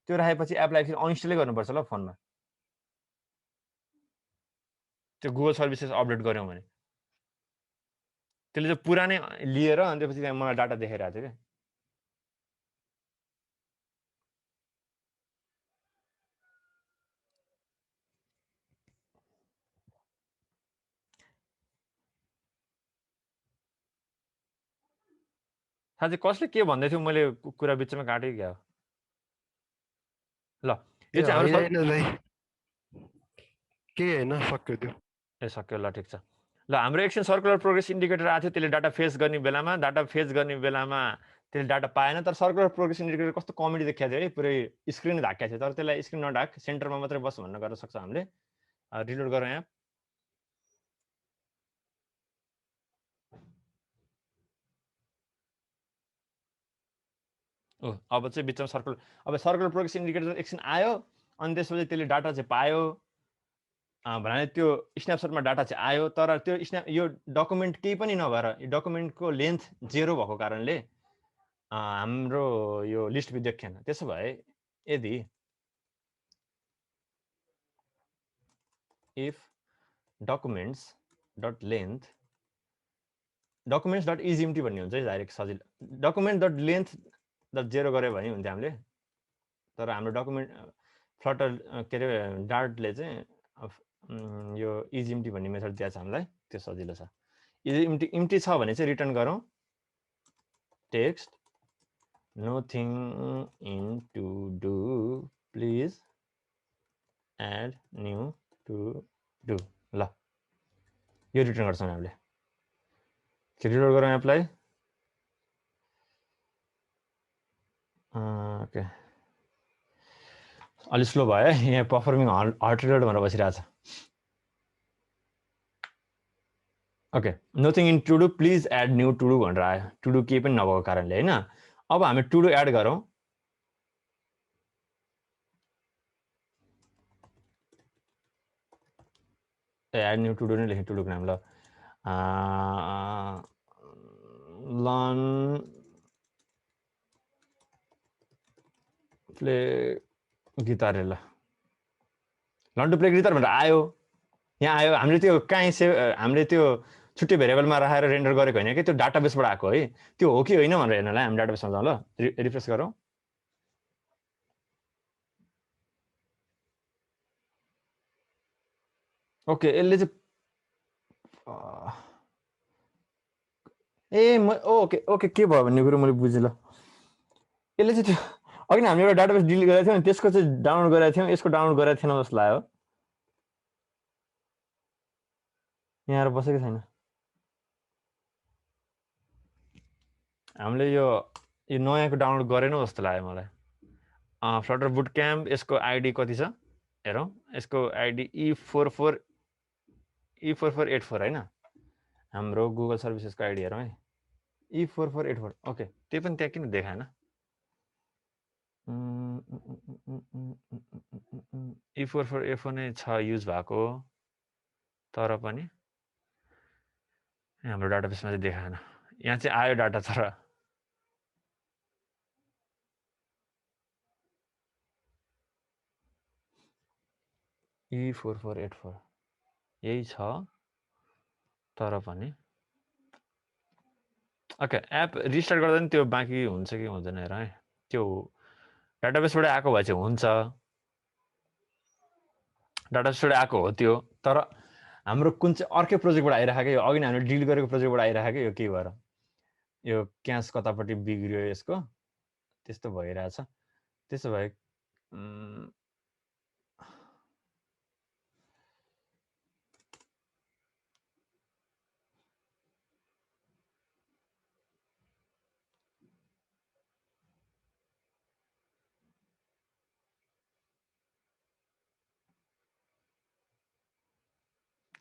त्यो राखेपछि एपलाई एकचोटि अनइन्स्टलै गर्नुपर्छ ल फोनमा त्यो गुगल सर्भिसेस अपडेट गऱ्यौँ भने त्यसले चाहिँ पुरानै लिएर अनि त्यसपछि त्यहाँ मलाई डाटा देखाइरहेको थियो क्या साँच्चै कसले के भन्दै थियो मैले कुरा बिचमा काटेँ क्या ल यो चाहिँ हाम्रो के हैन सक्यो त्यो ए सक्यो ल ठिक छ ल हाम्रो एकछिन सर्कुलर प्रोग्रेस इन्डिकेटर आएको थियो त्यसले डाटा फेच गर्ने बेलामा त्यसले डाटा पाएन तर सर्कुलर प्रोग्रेस इन्डिकेटर कस्तो कमेडी देखाएको थियो है पुरै स्क्रिन ढाकेको थियो तर त्यसलाई स्क्रिन नढाक सेन्टरमा मात्रै बस भन्न गर्न सक्छ हामीले रिलोड गरौँ यहाँ अब चाहिँ बिचमा सर्कुलर प्रोग्रेस इन्डिकेटर एकछिन आयो अनि त्यसपछि त्यसले डाटा चाहिँ पायो भने त्यो स्न्यापसटमा डाटा चाहिँ आयो तर त्यो यो डकुमेन्ट केही पनि नभएर यो डकुमेन्टको लेन्थ 0 भएको कारणले हाम्रो यो लिस्ट भी देखेन त्यसो भए यदि if documents dot length documents dot is empty भन्ने हुन्छ डाइरेक्ट सजिलो डकुमेन्ट डट लेन्थ डट 0 गऱ्यो भने हुन्थ्यो हामीले तर हाम्रो डकुमेन्ट फ्लटर के अरे डार्टले चाहिँ यो इज इम्टी भन्ने मेथड दिएको छ हामीलाई त्यो सजिलो छ इज इम्टी छ भने चाहिँ रिटर्न गरौँ text nothing in to do please add new to do ल यो रिटर्न गर्छौँ हामीले के रिलोड गरौँ एपलाई ओके अलिक स्लो भयो यहाँ पर्फर्मिङ हट रिलोड भनेर बसिरहेछ okay nothing in to do please add new to do भनेर आयो टु डु केही पनि नभएको कारणले होइन अब हामी टु डु एड गरौँ एड न्यू टु डु नै लेख्ने टु डुको नाम ल लर्न प्ले गिटार ल लर्न टु प्ले गिटार भनेर आयो यहाँ आयो हामीले त्यो हामीले त्यो छुट्टै भेरिएबलमा राखेर रेन्डर गरेको होइन कि त्यो डाटाबेसबाट आएको है त्यो हो कि होइन भनेर हेर्नलाई हामी डाटाबेसमा जाउँ ल रिफ्रेस गरौँ ओके यसले चाहिँ ओके ओके के भयो भन्ने कुरो मैले बुझेँ ल यसले चाहिँ त्यो अघि हामीले एउटा डाटाबेस डिलिट गरेको थियौँ त्यसको चाहिँ डाउनलोड गरेको थियौँ यसको डाउनलोड गरेको थिएन जस्तो लाग्यो यहाँ आएर बसेको छैन हामीले यो नयाँको डाउनलोड गरेनौँ जस्तो लाग्यो मलाई फ्लटर बुट क्याम्प यसको आइडी कति छ हेरौँ यसको आइडी E4484 होइन हाम्रो गुगल सर्भिसेसको आइडी हेरौँ है E4484 ओके त्यही पनि त्यहाँ किन देखाएन E4484 नै छ युज भएको तर पनि हाम्रो डाटाबेसमा चाहिँ देखाएन यहाँ चाहिँ आयो डाटा तर E4484 यही छ तर पनि ओके एप रिस्टार्ट गर्दा पनि त्यो बाँकी हुन्छ कि हुँदैन हेर है त्यो डाटाबेसबाट आएको भए चाहिँ हुन्छ डाटाबेसबाट आएको हो त्यो तर हाम्रो कुन चाहिँ अर्कै प्रोजेक्टबाट आइरहेको यो अघि नै हामीले डिलिट गरेको प्रोजेक्टबाट आइरहेको यो के भएर यो क्यास कतापट्टि बिग्रियो यसको त्यस्तो भइरहेछ त्यसो भए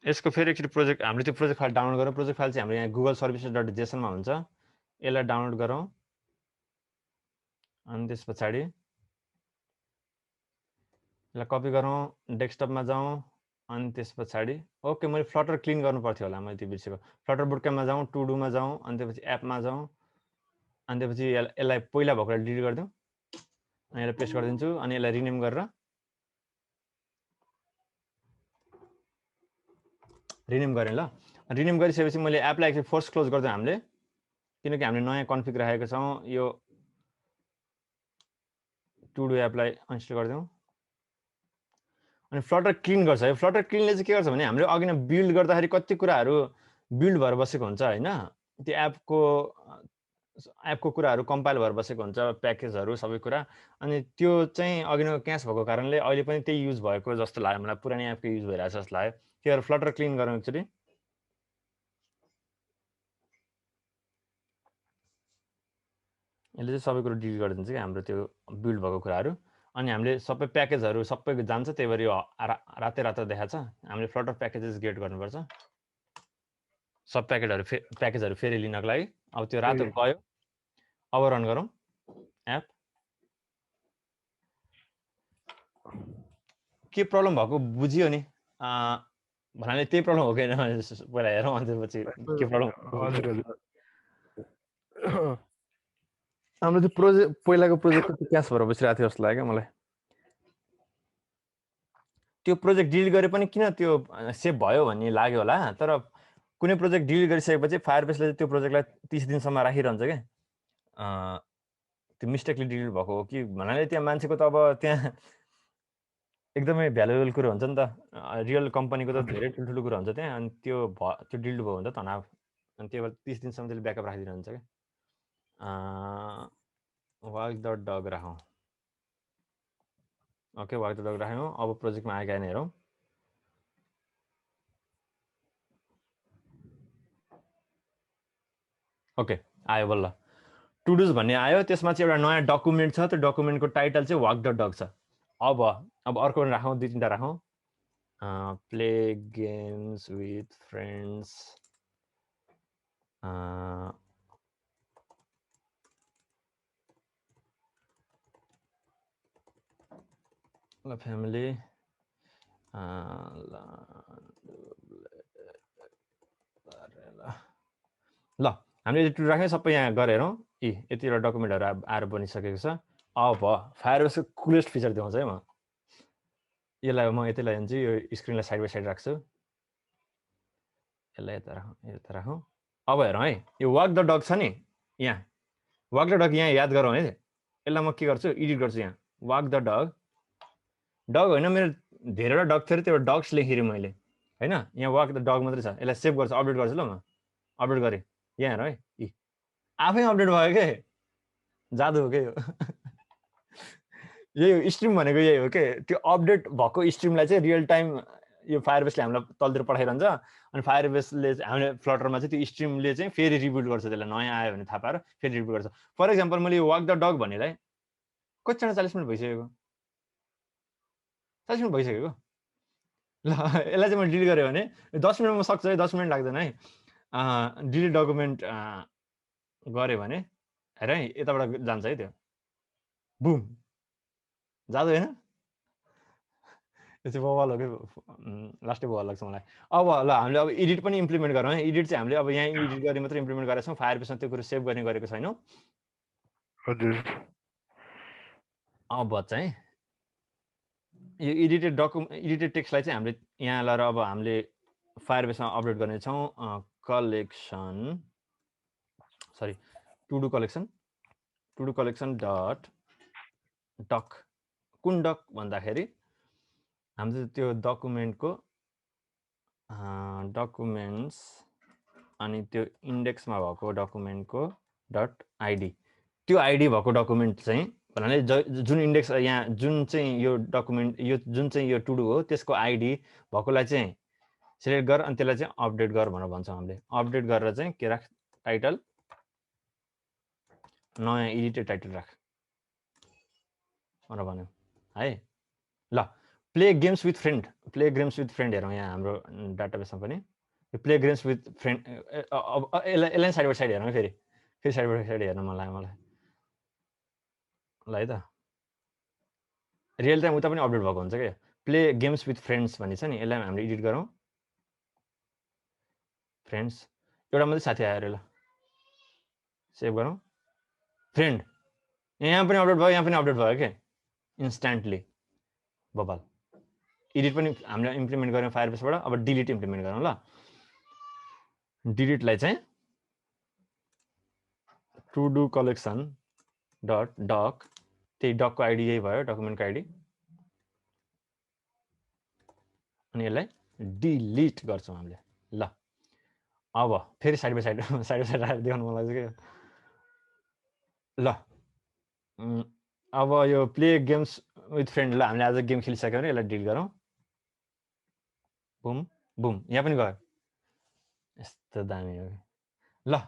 यसको फेरि एकचोटि हामीले त्यो प्रोजेक्ट फाइल डाउनलोड गरौँ प्रोजेक्ट फाइल चाहिँ हाम्रो यहाँ गुगल सर्भिसेस डट जेसनमा हुन्छ यसलाई डाउनलोड गरौँ अनि त्यस पछाडि यसलाई कपी गरौँ, डेस्कटपमा जाउँ, अनि त्यस पछाडि ओके मैले फ्लटर क्लिन गर्नु पर्थ्यो होला, मैले त्यो बिर्सेको। फ्लटर बुटक्याम्पमा जाउँ, टु डूमा जाउँ, अनि त्यसपछि एपमा जाउँ, अनि त्यसपछि यसलाई पहिला भएकोलाई डिलिट गरिदिउँ, अनि यसलाई पेस्ट गरिदिन्छु, अनि यसलाई रिनेम गरेर रिनेम गरेँ ल। रिनेम गरिसकेपछि मैले एपलाई एकचोटि फोर्स क्लोज गरिदिउँ हामीले, किनकि हामीले नयाँ कन्फिग राखेको छौँ। यो टु डू एपलाई अनइन्स्टल गरिदिउँ, अनि फ्लटर क्लिन गर्छ है। फ्लटर क्लिनले चाहिँ के गर्छ भने हामीले अघि नै बिल्ड गर्दाखेरि कति कुराहरू बिल्ड भएर बसेको हुन्छ होइन, त्यो एपको कुराहरू कम्पाइल भएर बसेको हुन्छ, प्याकेजहरू सबै कुरा। अनि त्यो चाहिँ अघि नै क्यास भएको कारणले अहिले पनि त्यही युज भएको जस्तो लाग्यो मलाई, पुरानो एपको युज भइरहेको जस्तो लाग्यो। त्यही भएर फ्लटर क्लिन गरौँ एकचोटि। यसले चाहिँ सबै कुरो डिलिट गरिदिन्छ कि हाम्रो त्यो बिल्ड भएको कुराहरू। अनि हामीले सबै प्याकेजहरू सबै जान्छ, त्यही भएर यो रातै रातो देखाएको छ। हामीले फ्लटर प्याकेजेस गेट गर्नुपर्छ, सब प्याकेजहरू फेरि लिनको लागि। अब त्यो रातो गयो, अब रन गरौँ एप। के प्रब्लम भएको बुझियो नि, भन्नाले त्यही प्रब्लम हो कि पहिला हेरौँ, अनि त्यसपछि के प्रब्लम। हजुर हजुर हाम्रो त्यो पहिलाको प्रोजेक्ट क्यास भएर बसिरहेको थियो जस्तो लाग्यो क्या मलाई। त्यो प्रोजेक्ट डिलिट गरे पनि किन त्यो सेभ भयो भन्ने लाग्यो होला, तर कुनै प्रोजेक्ट डिलिट गरिसकेपछि फायरबेसले त्यो प्रोजेक्टलाई 30 दिनसम्म राखिरहन्छ क्या। त्यो मिस्टेकले डिलिट भएको हो कि भन्नाले त्यहाँ मान्छेको त अब त्यहाँ एकदमै भ्यालुएबल कुरो हुन्छ नि त, रियल कम्पनीको त धेरै ठुल्ठुलो कुरो हुन्छ त्यहाँ। अनि त्यो डिलिट भयो भने त तनाव, अनि त्यही भएर 30 दिनसम्म त्यसले ब्याकअप राखिदिनुहुन्छ क्या। वाक द डग राखौँ, ओके वाक द डग राख्यौँ। अब प्रोजेक्टमा आएको आएन हेरौँ। ओके आयो बल्ल, टु डुज भन्ने आयो, त्यसमा चाहिँ एउटा नयाँ डकुमेन्ट छ। त्यो डकुमेन्टको टाइटल चाहिँ वाक द डग छ। अब अर्को पनि राखौँ, 2-3टा राखौँ। प्ले गेम्स विथ फ्रेन्ड्स, ल फ्यामिली, ल हामीले टु राख्यौँ, सबै यहाँ गरेर हेरौँ। यतिवटा डकुमेन्टहरू आएर बनिसकेको छ। अब फायरबेसको कुलेस्ट फिचर देखाउँछ है। म यतै लान्छु, यो स्क्रिनलाई साइड बाई साइड राख्छु, यसलाई यता राखौँ। अब हेरौँ है, यो वाक द डग छ नि, यहाँ वाक द डग यहाँ याद गरौँ है। यसलाई म के गर्छु, एडिट गर्छु। यहाँ वाक द डग होइन, मेरो धेरैवटा डग थियो, त्यो डग्स लेखेँ मैले होइन। यहाँ वाक द डग मात्रै छ। यसलाई सेभ गर्छु, अपडेट गर्छु ल। म अपडेट गरेँ, यहाँ हेर है, आफै अपडेट भयो के, जादु हो के यो। यही हो स्ट्रिम भनेको, यही हो के। त्यो अपडेट भएको स्ट्रिमलाई चाहिँ रियल टाइम यो फायरबेसले हामीलाई तलतिर पठाइरहन्छ। अनि फायरबेसले हामीले फ्लटरमा चाहिँ त्यो स्ट्रिमले चाहिँ फेरि रिबिल्ड गर्छ, त्यसलाई नयाँ आयो भने थाहा पाएर फेरि रिबिल्ड गर्छ। फर इक्जाम्पल मैले यो वाक द डग भन्नेलाई कतिजना 40 मिनट भइसकेको, 40 मिनट भइसकेको। ल यसलाई चाहिँ मैले डिलिट गरेँ भने 10 मिनटमा सक्छ है, 10 मिनट लाग्दैन है। डिलिट डकुमेन्ट गऱ्यो भने हेर है, यताबाट जान्छ है त्यो, बुम, जाँदो होइन। यो चाहिँ बवाल हो कि, लास्टै बवाल लाग्छ मलाई। अब ल हामीले अब एडिट पनि इम्प्लिमेन्ट गरौँ है। एडिट चाहिँ हामीले अब यहाँ एडिट गर्ने मात्रै इम्प्लिमेन्ट गरेका छौँ, फायरबेसमा त्यो कुरो सेभ गर्ने गरेको छैनौँ। हजुर अब चाहिँ यो एडिटेड टेक्स्टलाई चाहिँ हामीले यहाँ लगाएर अब हामीले फायरबेसमा अपडेट गर्नेछौँ। To do collection dot doc. कुन डक भन्दाखेरि हामीले त्यो डकुमेन्टको डकुमेन्ट्स अनि त्यो इन्डेक्समा भएको डकुमेन्टको डट आइडी, त्यो आइडी भएको डकुमेन्ट चाहिँ भन्नाले जुन इन्डेक्स यहाँ जुन चाहिँ यो डकुमेन्ट, यो जुन चाहिँ यो टु डु हो, त्यसको आइडी भएकोलाई चाहिँ सिलेक्ट गर, अनि त्यसलाई चाहिँ अपडेट गर भनेर भन्छौँ हामीले। अपडेट गरेर चाहिँ के राख, टाइटल नयाँ एडिटेड टाइटल राख भनेर भन्यो है। ल प्ले गेम्स विथ फ्रेन्ड हेरौँ यहाँ हाम्रो डाटाबेसमा पनि। यो प्ले गेम्स विथ फ्रेन्ड, यसलाई साइड बाई साइड हेरौँ फेरि साइड बाई साइड हेर्न मन लाग्यो मलाई। ल है त रियल टाइम उता पनि अपडेट भएको हुन्छ क्या प्ले गेम्स विथ फ्रेन्ड्स भन्ने छ नि यसलाई हामीले एडिट गरौँ फ्रेन्ड्स एउटा मात्रै साथी आयो अरे ल सेभ गरौँ फ्रेन्ड यहाँ पनि अपडेट भयो यहाँ पनि अपडेट भयो क्या इन्स्ट्यान्टली बबाल एडिट पनि हामीले इम्प्लिमेन्ट गऱ्यौँ फायरबेसबाट अब डिलिट इम्प्लिमेन्ट गरौँ ल डिलिटलाई चाहिँ to do collection dot doc त्यही डकको आइडी यही भयो डकुमेन्टको आइडी अनि यसलाई डिलिट गर्छौँ हामीले ल अब फेरि साइड बाई साइड राखेर देखाउनु मन लाग्छ क्या ल अब यो प्ले गेम्स विथ फ्रेन्ड ल हामीले आज गेम खेलिसक्यो भने यसलाई डिलिट गरौँ बुम बुम यहाँ पनि गयो यस्तो दामी हो ल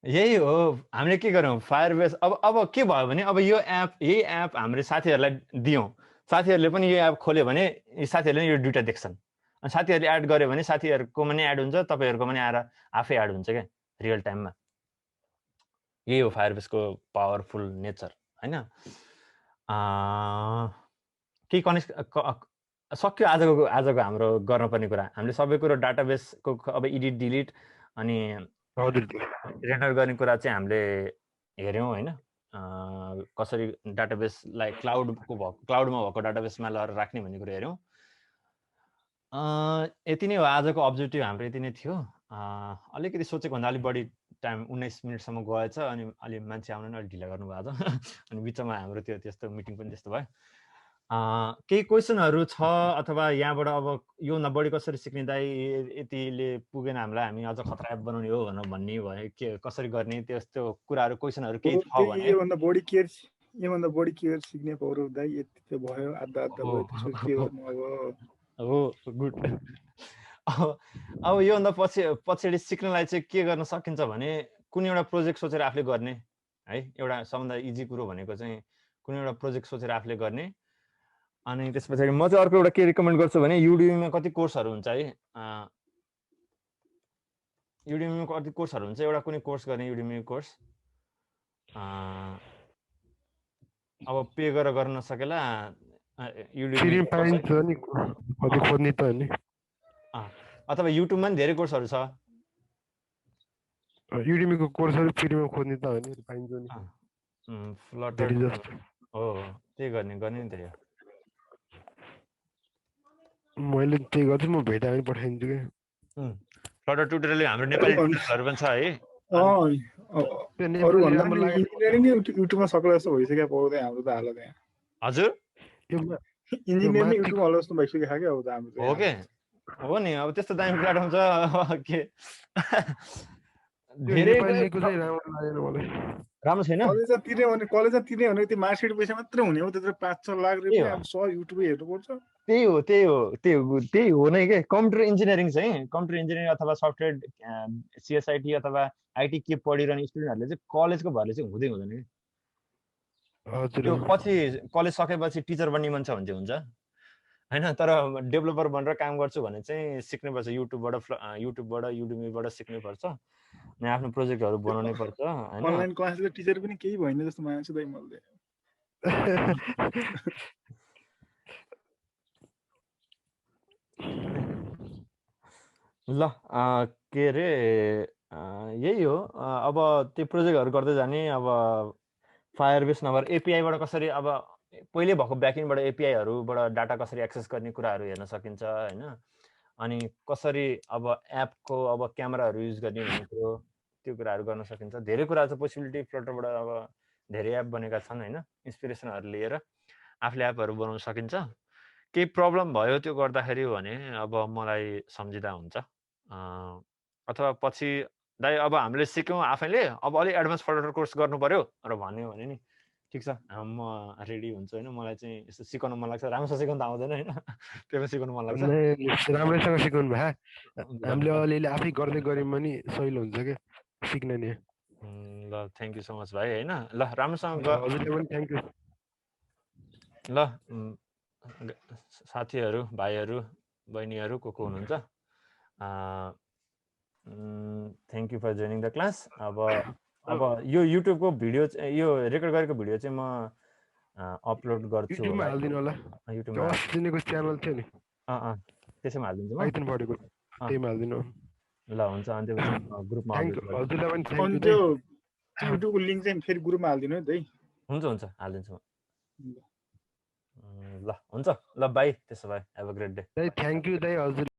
यही हो हामीले के गर्यौँ फायरबेस अब के भयो भने अब यो यही एप हामीले साथीहरूलाई दियौँ साथीहरूले पनि यो एप खोल्यो भने साथीहरूले यो दुइटा देख्छन् अनि साथीहरूले एड गर्यो भने साथीहरूकोमा नि एड हुन्छ तपाईँहरूकोमा नि आएर आफै एड हुन्छ क्या रियल टाइममा यही हो फायरबेसको पावरफुल नेचर होइन केही कनेक्ट सक्यो आजको हाम्रो गर्नुपर्ने कुरा हामीले सबै कुरो डाटाबेसको अब एडिट डिलिट अनि रेन्डर गर्ने कुरा चाहिँ हामीले हेऱ्यौँ होइन कसरी डाटाबेसलाई क्लाउडमा भएको डाटाबेसमा लगेर राख्ने भन्ने कुरा हेऱ्यौँ यति नै हो आजको अब्जेक्टिभ हाम्रो यति नै थियो अलिकति सोचेको भन्दा अलिक बढी टाइम 19 मिनटसम्म गएछ अनि अलि मान्छे आउनु नि अलिक ढिला गर्नुभयो आज अनि बिचमा हाम्रो त्यो त्यस्तो मिटिङ पनि त्यस्तो भयो केही क्वेसनहरू छ अथवा यहाँबाट अब योभन्दा बढी कसरी सिक्ने दाइ यतिले पुगेन हामीलाई हामी अझ खतरा एप बनाउने हो भनेर भन्ने भयो के कसरी गर्ने त्यस्तो कुराहरू क्वेसनहरू केही छ भने योभन्दा बढी केयर सिक्ने पौरो दाइ यति त भयो आधा भयो त्यसो के गर्नु अब हो गुड अब योभन्दा पछाडि सिक्नलाई चाहिँ के गर्न सकिन्छ भने कुनै एउटा प्रोजेक्ट सोचेर आफूले गर्ने है एउटा सबभन्दा इजी कुरो भनेको चाहिँ कुनै एउटा प्रोजेक्ट सोचेर आफूले गर्ने अनि त्यस पछाडि म चाहिँ अर्को एउटा के रिकमेन्ड गर्छु भने युडेमीमा कति कोर्सहरू हुन्छ है युडेमीमा कति कोर्सहरू हुन्छ एउटा कुनै कोर्स गर्ने युडेमी कोर्स अब पे गरेर गर्न नसकेला युडेमी अथवा युट्युबमा पनि धेरै कोर्सहरू छ युडेमीको कोर्सहरू फ्रीमा खोज्ने त हैन पाइन्छ नि फ्लटर हो त्यही गर्ने नि त्यही हो मैले त्यही गर्छु म भेटाए पनि पठाइदिन्छु के फ्लटर ट्युटोरियल हाम्रो नेपाली ट्युटोरियलहरू पनि छ है अरु भन्दा पनि इन्जिनियरिङ युट्युबमा सक्ला जस्तो भइसक्यो पाउँदै हाम्रो त हालत यहाँ हजुर इन्जिनियरिङ युट्युबमा हाल जस्तो भइसक्यो क्या अब त हाम्रो हो के हो नि अब त्यस्तो दामी प्लेटफर्म छ के धेरै राम्रो छैन कलेजमा तिर्ने भने त्यो मार्कसिट पैसा मात्रै हुने हो त्यत्रो 5-6 लाख रुपैयाँ अब सब युट्युबै हेर्नु पर्छ त्यही हो नै के कम्प्युटर इन्जिनियरिङ चाहिँ कम्प्युटर इन्जिनियरिङ अथवा सफ्टवेयर सिएसआइटी अथवा आइटी के पढिरहने स्टुडेन्टहरूले चाहिँ कलेजको भरले चाहिँ हुँदैन कि त्यो पछि कलेज सकेपछि टिचर बन्ने मन छ भने चाहिँ हुन्छ हैन तर डेभलपर बनेर काम गर्छु भने चाहिँ सिक्नुपर्छ युट्युबबाट युडेमीबाट सिक्नुपर्छ अनि आफ्नो प्रोजेक्टहरू बनाउनै पर्छ हैन अनलाइन क्लासले टिचर पनि केही भएन जस्तो मान्छु दाइ मैले ल के रे यही हो अब त्यो प्रोजेक्टहरू गर्दै जाने अब फायरबेस नभएर एपीआईबाट कसरी अब पहिले भएको ब्याकएन्डबाट एपीआईहरूबाट डाटा कसरी एक्सेस गर्ने कुराहरू हेर्न सकिन्छ हैन अनि कसरी अब एपको अब क्यामेराहरू युज गर्ने भन्ने कुरो त्यो कुराहरू गर्न सकिन्छ धेरै कुरा छ पोसिबिलिटी फ्लटरबाट अब धेरै एप बनेका छन् हैन इन्स्पिरेसनहरू लिएर आफूले एपहरू बनाउन सकिन्छ केही प्रब्लम भयो त्यो गर्दाखेरि भने अब मलाई सम्झिँदा हुन्छ अथवा पछि दाइ अब हामीले सिक्यौँ आफैले अब अलिक एडभान्स फ्लटर कोर्स गर्नु पर्यो र भन्यो भने नि ठिक छ म रेडी हुन्छु हैन मलाई चाहिँ यस्तो सिकाउन मन लाग्छ राम्रोसँग सिकाउन त आउँदैन हैन त्यो सिकाउन मन लाग्छ राम्रोसँग सिकाउनु भए हामीले अलिअलि आफै गर्दै गर्यौँ भने सजिलो हुन्छ के सिक्न नि ल थ्याङ्क यू सो मच भाइ हैन ल राम्रोसँग हजुरले पनि थ्याङ्क यू ल साथीहरू भाइहरू बहिनीहरू को हुनुहुन्छ thank you for joining the class अब यो युट्युबको भिडियो यो रेकर्ड गरेको भिडियो चाहिँ म अपलोड गर्छु युट्युबमा हाल्दिनु होला युट्युबमा अस्तिको च्यानल थियो नि त्यसैमा हालिदिन्छु म आइतन बढेको त्यहीमा हाल्दिनु ल हुन्छ अनि त्यसपछि ग्रुपमा थ्याङ्क अपलोड गर्छु हजुरलाई पनि अनि थ्याङ्क यू त्यो युट्युबको लिङ्क चाहिँ फेरि ग्रुपमा हालिदिनु है दाइ हुन्छ हालिदिन्छु म ल हुन्छ ल बाई त्यसो भए हेभ अ ग्रेट डे दाइ थ्याङ्क यू दाइ हजुर